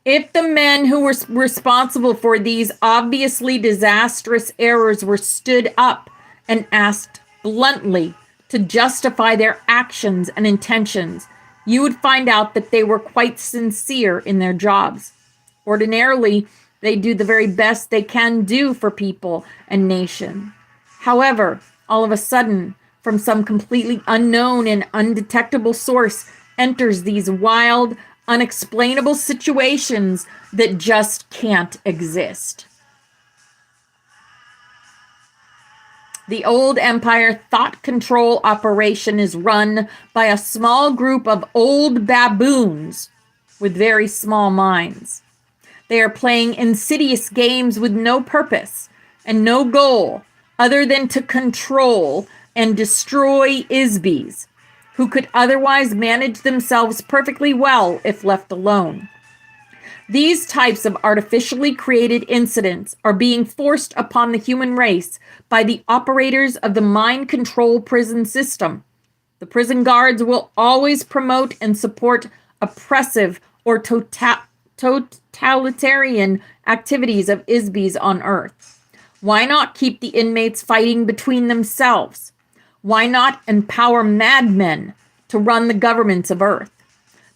If the men who were responsible for these obviously disastrous errors were stood up and asked bluntly to justify their actions and intentions, you would find out that they were quite sincere in their jobs. Ordinarily, they do the very best they can do for people and nation. However, all of a sudden, from some completely unknown and undetectable source, enters these wild, unexplainable situations that just can't exist. The old empire thought control operation is run by a small group of old baboons with very small minds. They are playing insidious games with no purpose and no goal other than to control and destroy ISBs, who could otherwise manage themselves perfectly well if left alone. These types of artificially created incidents are being forced upon the human race by the operators of the mind control prison system. The prison guards will always promote and support oppressive or totalitarian activities of ISBs on Earth. Why not keep the inmates fighting between themselves? Why not empower madmen to run the governments of Earth?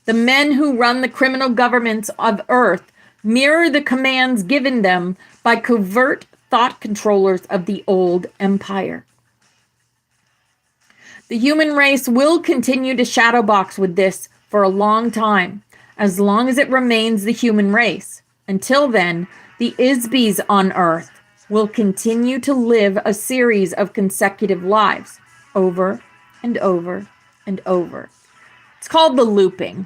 The men who run the criminal governments of Earth mirror the commands given them by covert thought controllers of the old empire. The human race will continue to shadowbox with this for a long time, as long as it remains the human race. Until then, the ISBs on Earth will continue to live a series of consecutive lives, over and over and over. It's called the looping.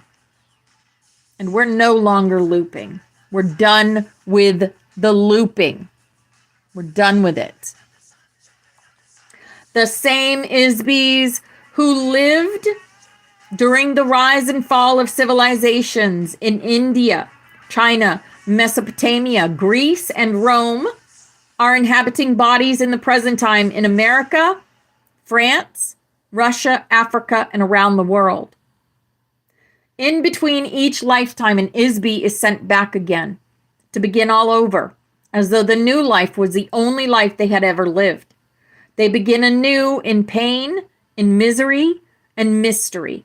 And we're no longer looping. We're done with the looping. We're done with it. The same ISBs who lived during the rise and fall of civilizations in India, China, Mesopotamia, Greece, and Rome are inhabiting bodies in the present time in America, France, Russia, Africa, and around the world. In between each lifetime, an ISB is sent back again to begin all over, as though the new life was the only life they had ever lived. They begin anew in pain, in misery, and mystery.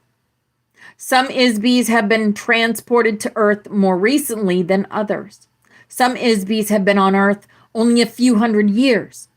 Some ISBs have been transported to Earth more recently than others. Some ISBs have been on Earth only a few hundred years.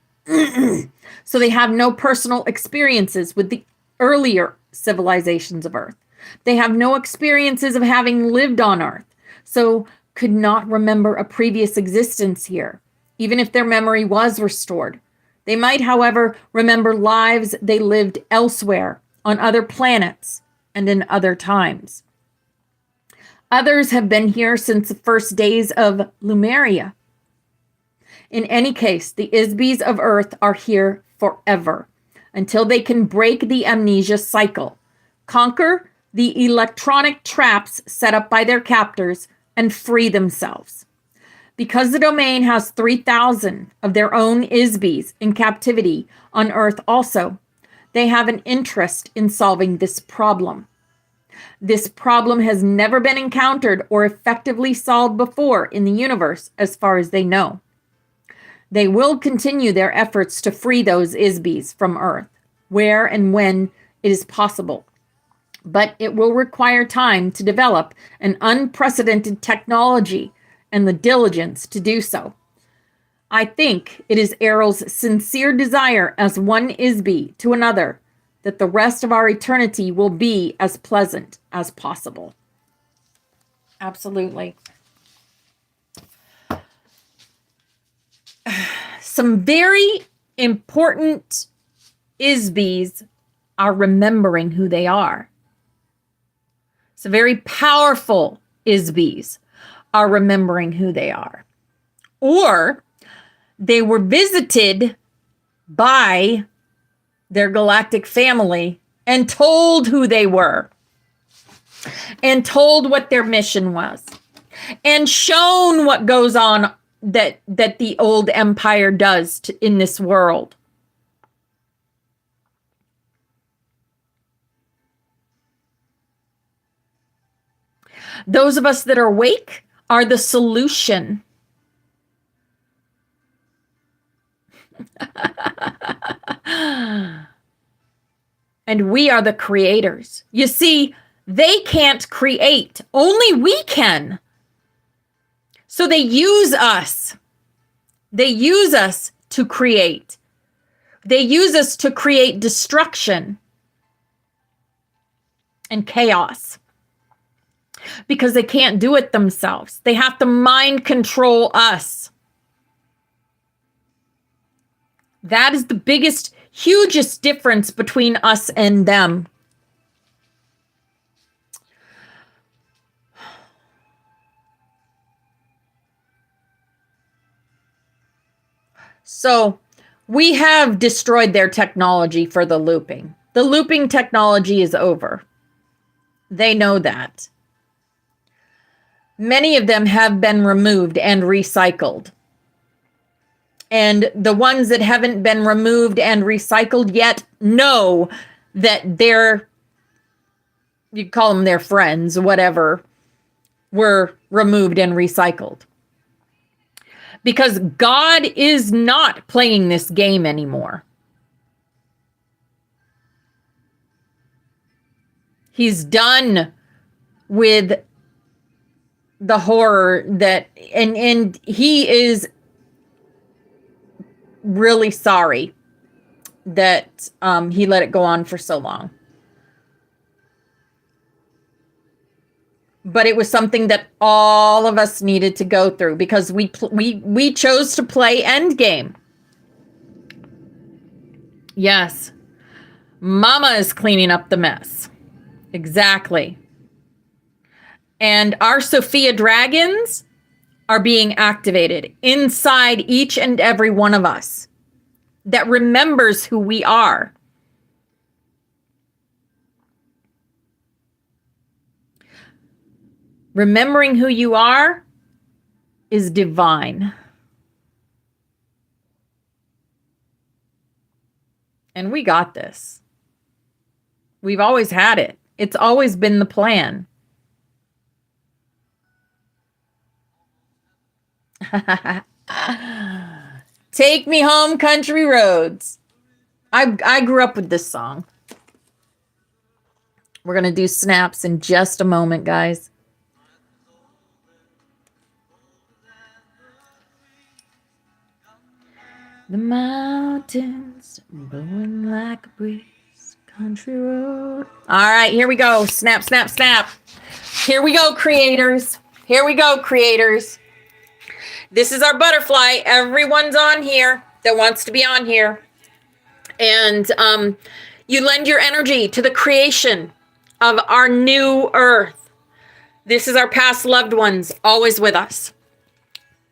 So they have no personal experiences with the earlier civilizations of Earth. They have no experiences of having lived on Earth, so could not remember a previous existence here, even if their memory was restored. They might, however, remember lives they lived elsewhere, on other planets, and in other times. Others have been here since the first days of Lemuria. In any case, the ISBs of Earth are here forever, until they can break the amnesia cycle, conquer the electronic traps set up by their captors, and free themselves. Because the domain has 3,000 of their own ISBs in captivity on Earth also, they have an interest in solving this problem. This problem has never been encountered or effectively solved before in the universe, as far as they know. They will continue their efforts to free those ISBs from Earth, where and when it is possible. But it will require time to develop an unprecedented technology and the diligence to do so. I think it is Errol's sincere desire as one ISB to another that the rest of our eternity will be as pleasant as possible. Absolutely. Some very important ISBs are remembering who they are. So very powerful ISBs are remembering who they are. Or they were visited by their galactic family and told who they were. and told what their mission was and shown what goes on that the old empire does in this world. Those of us that are awake are the solution. And we are the creators. You see, they can't create. Only we can. So they use us. They use us to create. They use us to create destruction and chaos. Because they can't do it themselves. They have to mind control us. That is the biggest, hugest difference between us and them. So we have destroyed their technology for the looping. The looping technology is over. They know that. Many of them have been removed and recycled. And the ones that haven't been removed and recycled yet know that their, you call them their friends, whatever, were removed and recycled. Because God is not playing this game anymore. He's done with the horror that, and he is really sorry that he let it go on for so long. But it was something that all of us needed to go through because we chose to play Endgame. Yes. Mama is cleaning up the mess. Exactly. And our Sophia dragons are being activated inside each and every one of us that remembers who we are. Remembering who you are is divine. And we got this. We've always had it. It's always been the plan. Take me home, country roads. I grew up with this song. We're going to do snaps in just a moment, guys. The mountains blowing like a breeze, country road. All right, here we go. Snap, snap, snap. Here we go, creators. Here we go, creators. This is our butterfly. Everyone's on here that wants to be on here. And you lend your energy to the creation of our new earth. This is our past loved ones, always with us.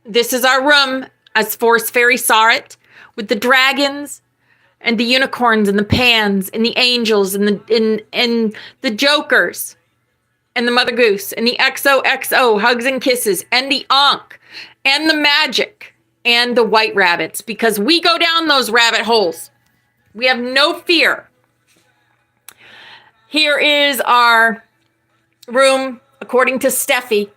This is our room, as Forest Fairy saw it, with the dragons and the unicorns and the pans and the angels and the jokers and the mother goose and the XOXO hugs and kisses and the Ankh and the magic and the white rabbits, because we go down those rabbit holes. We have no fear. Here is our room, according to Steffi,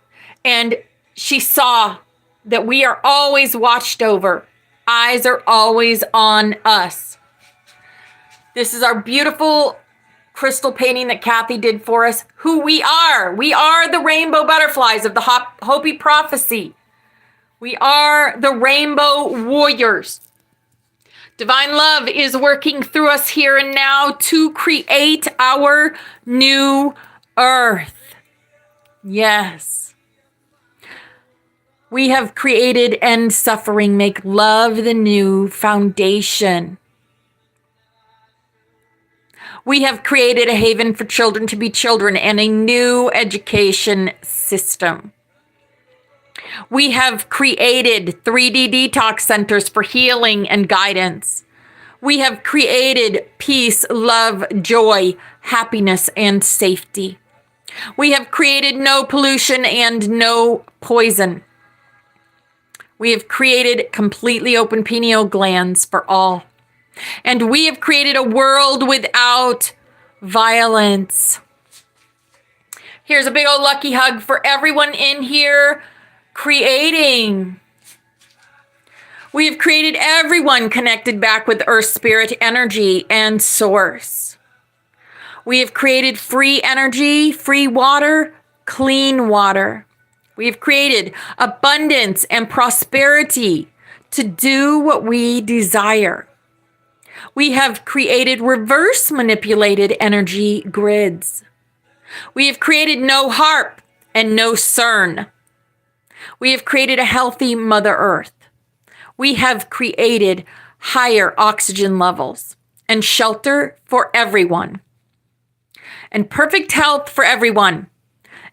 and she saw that we are always watched over. Eyes are always on us. This is our beautiful crystal painting that Kathy did for us. Who we are. We are the rainbow butterflies of the Hopi prophecy. We are the rainbow warriors. Divine love is working through us here and now to create our new earth. Yes. We have created End Suffering, Make Love the New Foundation. We have created a haven for children to be children and a new education system. We have created 3D detox centers for healing and guidance. We have created peace, love, joy, happiness, and safety. We have created no pollution and no poison. We have created completely open pineal glands for all. And we have created a world without violence. Here's a big old lucky hug for everyone in here creating. We have created everyone connected back with Earth Spirit energy and source. We have created free energy, free water, clean water. We have created abundance and prosperity to do what we desire. We have created reverse manipulated energy grids. We have created no HARP and no CERN. We have created a healthy Mother Earth. We have created higher oxygen levels and shelter for everyone. And perfect health for everyone.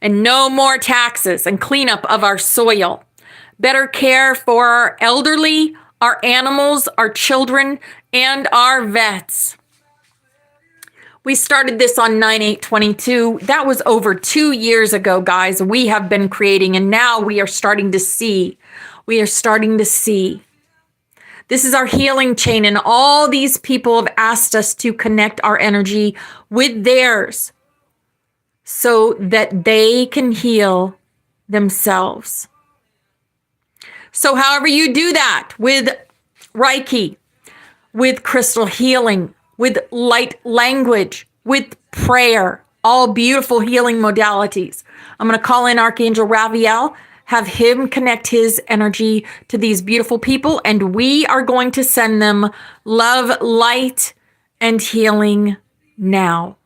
And no more taxes and cleanup of our soil. Better care for our elderly, our animals, our children, and our vets. We started this on 9/8/22. That was over 2 years ago, guys. We have been creating, and now we are starting to see. We are starting to see. This is our healing chain, and all these people have asked us to connect our energy with theirs so that they can heal themselves. So however you do that, with Reiki, with crystal healing, with light language, with prayer, all beautiful healing modalities. I'm going to call in Archangel Raphael, have him connect his energy to these beautiful people, and we are going to send them love, light, and healing now.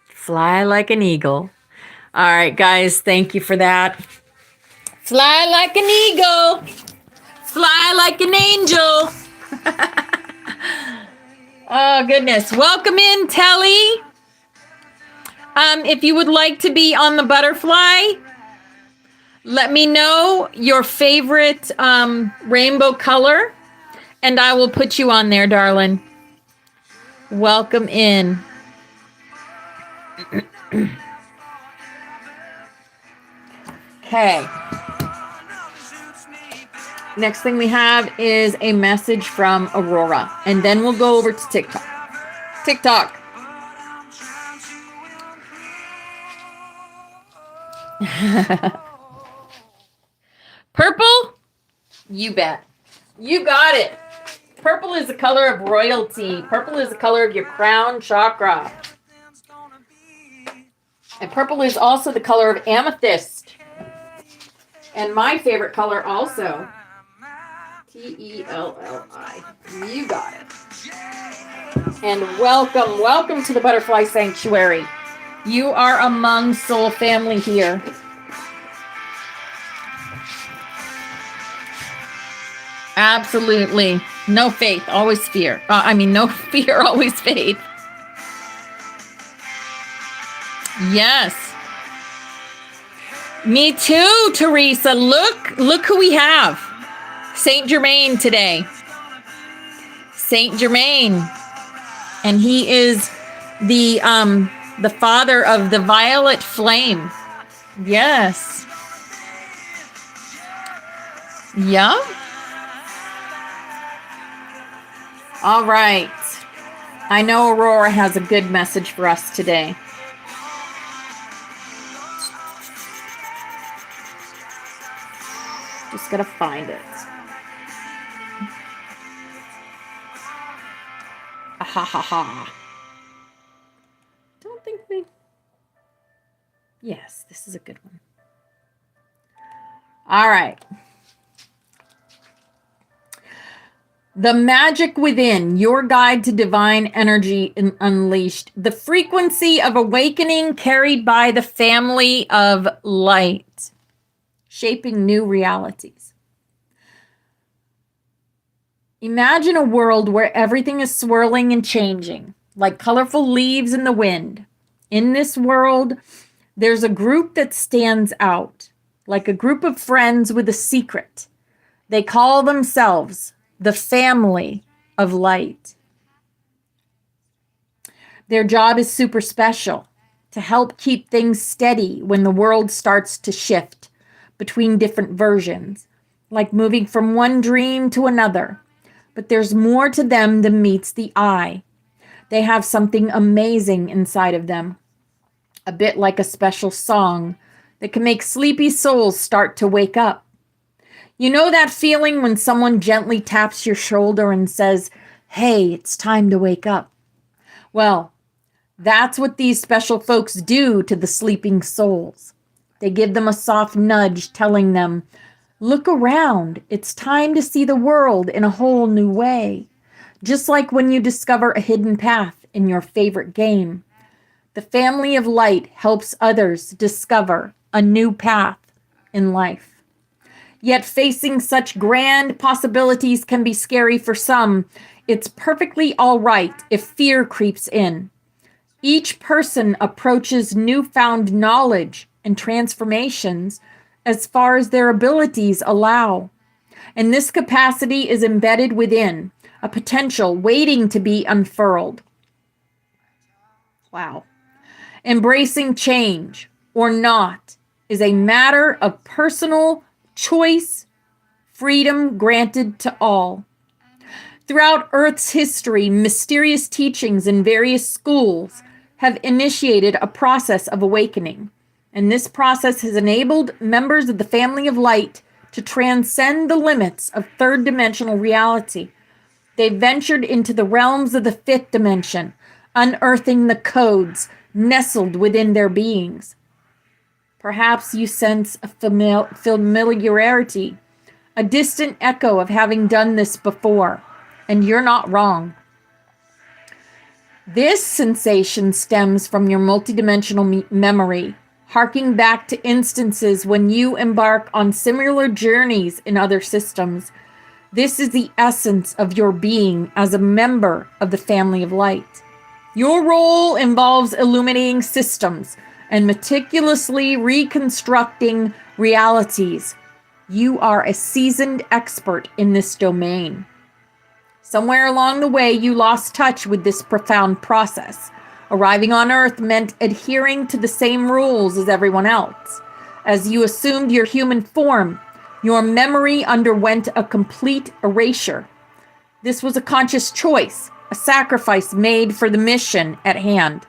Fly like an eagle. All right, guys, thank you for that. Fly like an eagle. Fly like an angel. Oh, goodness. Welcome in, Telly. If you would like to be on the butterfly, let me know your favorite rainbow color, and I will put you on there, darling. Welcome in. Okay. Next thing we have is a message from Aurora, and then we'll go over to TikTok. Purple? You bet. You got it. Purple is the color of royalty. Purple is the color of your crown chakra. And purple is also the color of amethyst. And my favorite color also. Telli. You got it. And welcome to the Butterfly Sanctuary. You are among soul family here. Absolutely. No faith, always fear. No fear, always faith. Yes. Me too, Teresa. Look who we have. Saint Germain today. Saint Germain. And he is the father of the violet flame. Yes. Yeah. All right. I know Aurora has a good message for us today. Just gotta find it. Ha ha ha. Don't think we... Yes, this is a good one. All right. The Magic Within, your guide to divine energy unleashed. The frequency of awakening carried by the family of light, shaping new realities. Imagine a world where everything is swirling and changing, like colorful leaves in the wind. In this world, there's a group that stands out, like a group of friends with a secret. They call themselves the family of light. Their job is super special, to help keep things steady when the world starts to shift between different versions, like moving from one dream to another. But there's more to them than meets the eye. They have something amazing inside of them, a bit like a special song that can make sleepy souls start to wake up. You know that feeling when someone gently taps your shoulder and says, "Hey, it's time to wake up." Well, that's what these special folks do to the sleeping souls. They give them a soft nudge telling them, "Look around. It's time to see the world in a whole new way." Just like when you discover a hidden path in your favorite game. The family of light helps others discover a new path in life. Yet facing such grand possibilities can be scary for some. It's perfectly all right if fear creeps in. Each person approaches newfound knowledge and transformations as far as their abilities allow. And this capacity is embedded within, a potential waiting to be unfurled. Wow. Embracing change or not is a matter of personal choice, freedom granted to all. Throughout Earth's history, mysterious teachings in various schools have initiated a process of awakening, and this process has enabled members of the family of light to transcend the limits of third-dimensional reality. They ventured into the realms of the fifth dimension, unearthing the codes nestled within their beings. Perhaps you sense a familiarity, a distant echo of having done this before, and you're not wrong. This sensation stems from your multidimensional memory, harking back to instances when you embark on similar journeys in other systems. This is the essence of your being as a member of the family of light. Your role involves illuminating systems and meticulously reconstructing realities. You are a seasoned expert in this domain. Somewhere along the way, you lost touch with this profound process. Arriving on Earth meant adhering to the same rules as everyone else. As you assumed your human form, your memory underwent a complete erasure. This was a conscious choice, a sacrifice made for the mission at hand.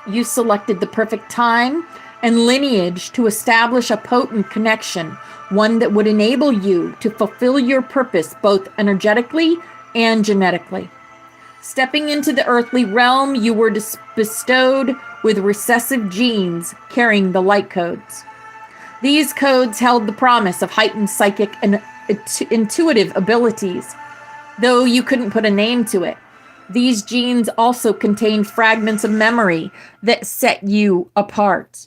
You selected the perfect time and lineage to establish a potent connection, one that would enable you to fulfill your purpose both energetically and genetically. Stepping into the earthly realm, you were bestowed with recessive genes carrying the light codes. These codes held the promise of heightened psychic and intuitive abilities, though you couldn't put a name to it. These genes also contained fragments of memory that set you apart.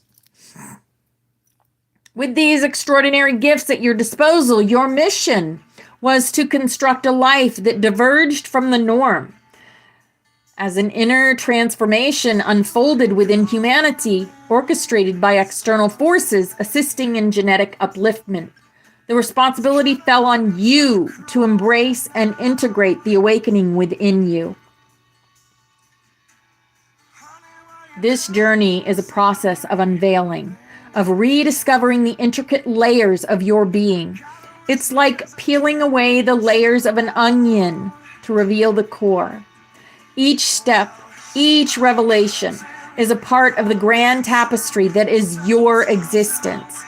With these extraordinary gifts at your disposal, your mission was to construct a life that diverged from the norm. As an inner transformation unfolded within humanity, orchestrated by external forces assisting in genetic upliftment, the responsibility fell on you to embrace and integrate the awakening within you. This journey is a process of unveiling, of rediscovering the intricate layers of your being. It's like peeling away the layers of an onion to reveal the core. Each step, each revelation is a part of the grand tapestry that is your existence.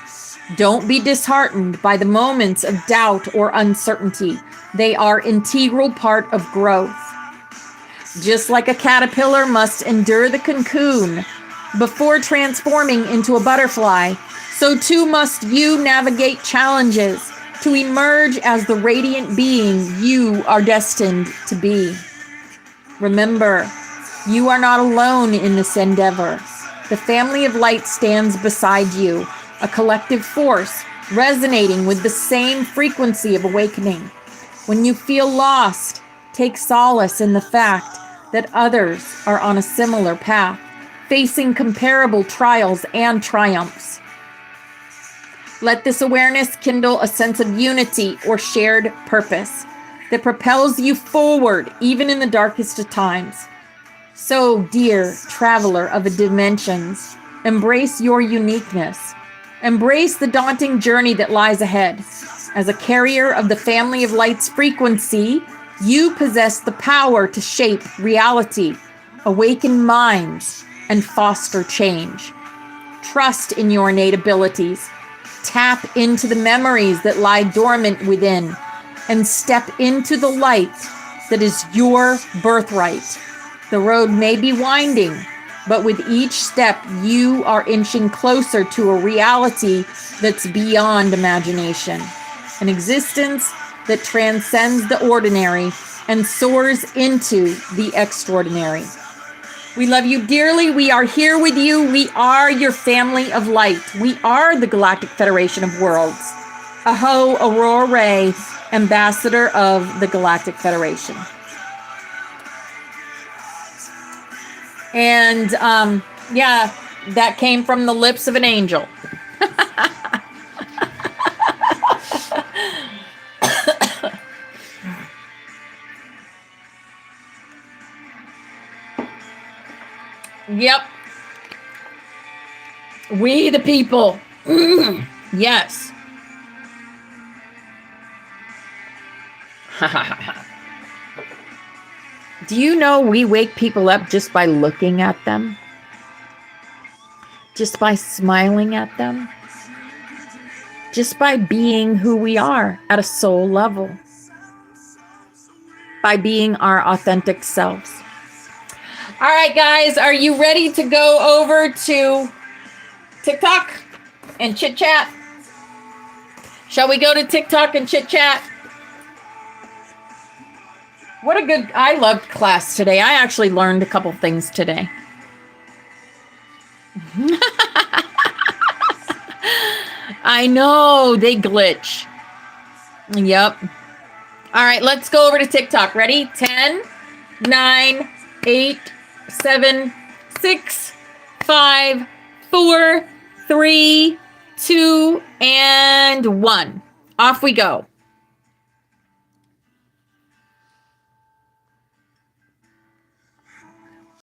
Don't be disheartened by the moments of doubt or uncertainty. They are an integral part of growth. Just like a caterpillar must endure the cocoon before transforming into a butterfly, so too must you navigate challenges to emerge as the radiant being you are destined to be. Remember, you are not alone in this endeavor. The family of light stands beside you, a collective force resonating with the same frequency of awakening. When you feel lost, take solace in the fact that others are on a similar path, facing comparable trials and triumphs. Let this awareness kindle a sense of unity or shared purpose that propels you forward even in the darkest of times. So, dear traveler of the dimensions, embrace your uniqueness. Embrace the daunting journey that lies ahead. As a carrier of the family of light's frequency, you possess the power to shape reality, awaken minds, and foster change. Trust in your innate abilities. Tap into the memories that lie dormant within, and step into the light that is your birthright. The road may be winding, but with each step, you are inching closer to a reality that's beyond imagination, an existence that transcends the ordinary and soars into the extraordinary. We love you dearly. We are here with you. We are your family of light. We are the Galactic Federation of Worlds. Aho, Aurora Ray, Ambassador of the Galactic Federation. And yeah, that came from the lips of an angel. Yep. We the people. Yes. Do you know we wake people up just by looking at them? Just by smiling at them? Just by being who we are at a soul level? By being our authentic selves. All right, guys, are you ready to go over to TikTok and chit chat? Shall we go to TikTok and chit chat? What a good, I loved class today. I actually learned a couple things today. I know, they glitch. Yep. All right, let's go over to TikTok. Ready? 10, 9, 8, 7, 6, 5, 4, 3, 2, and 1. Off we go.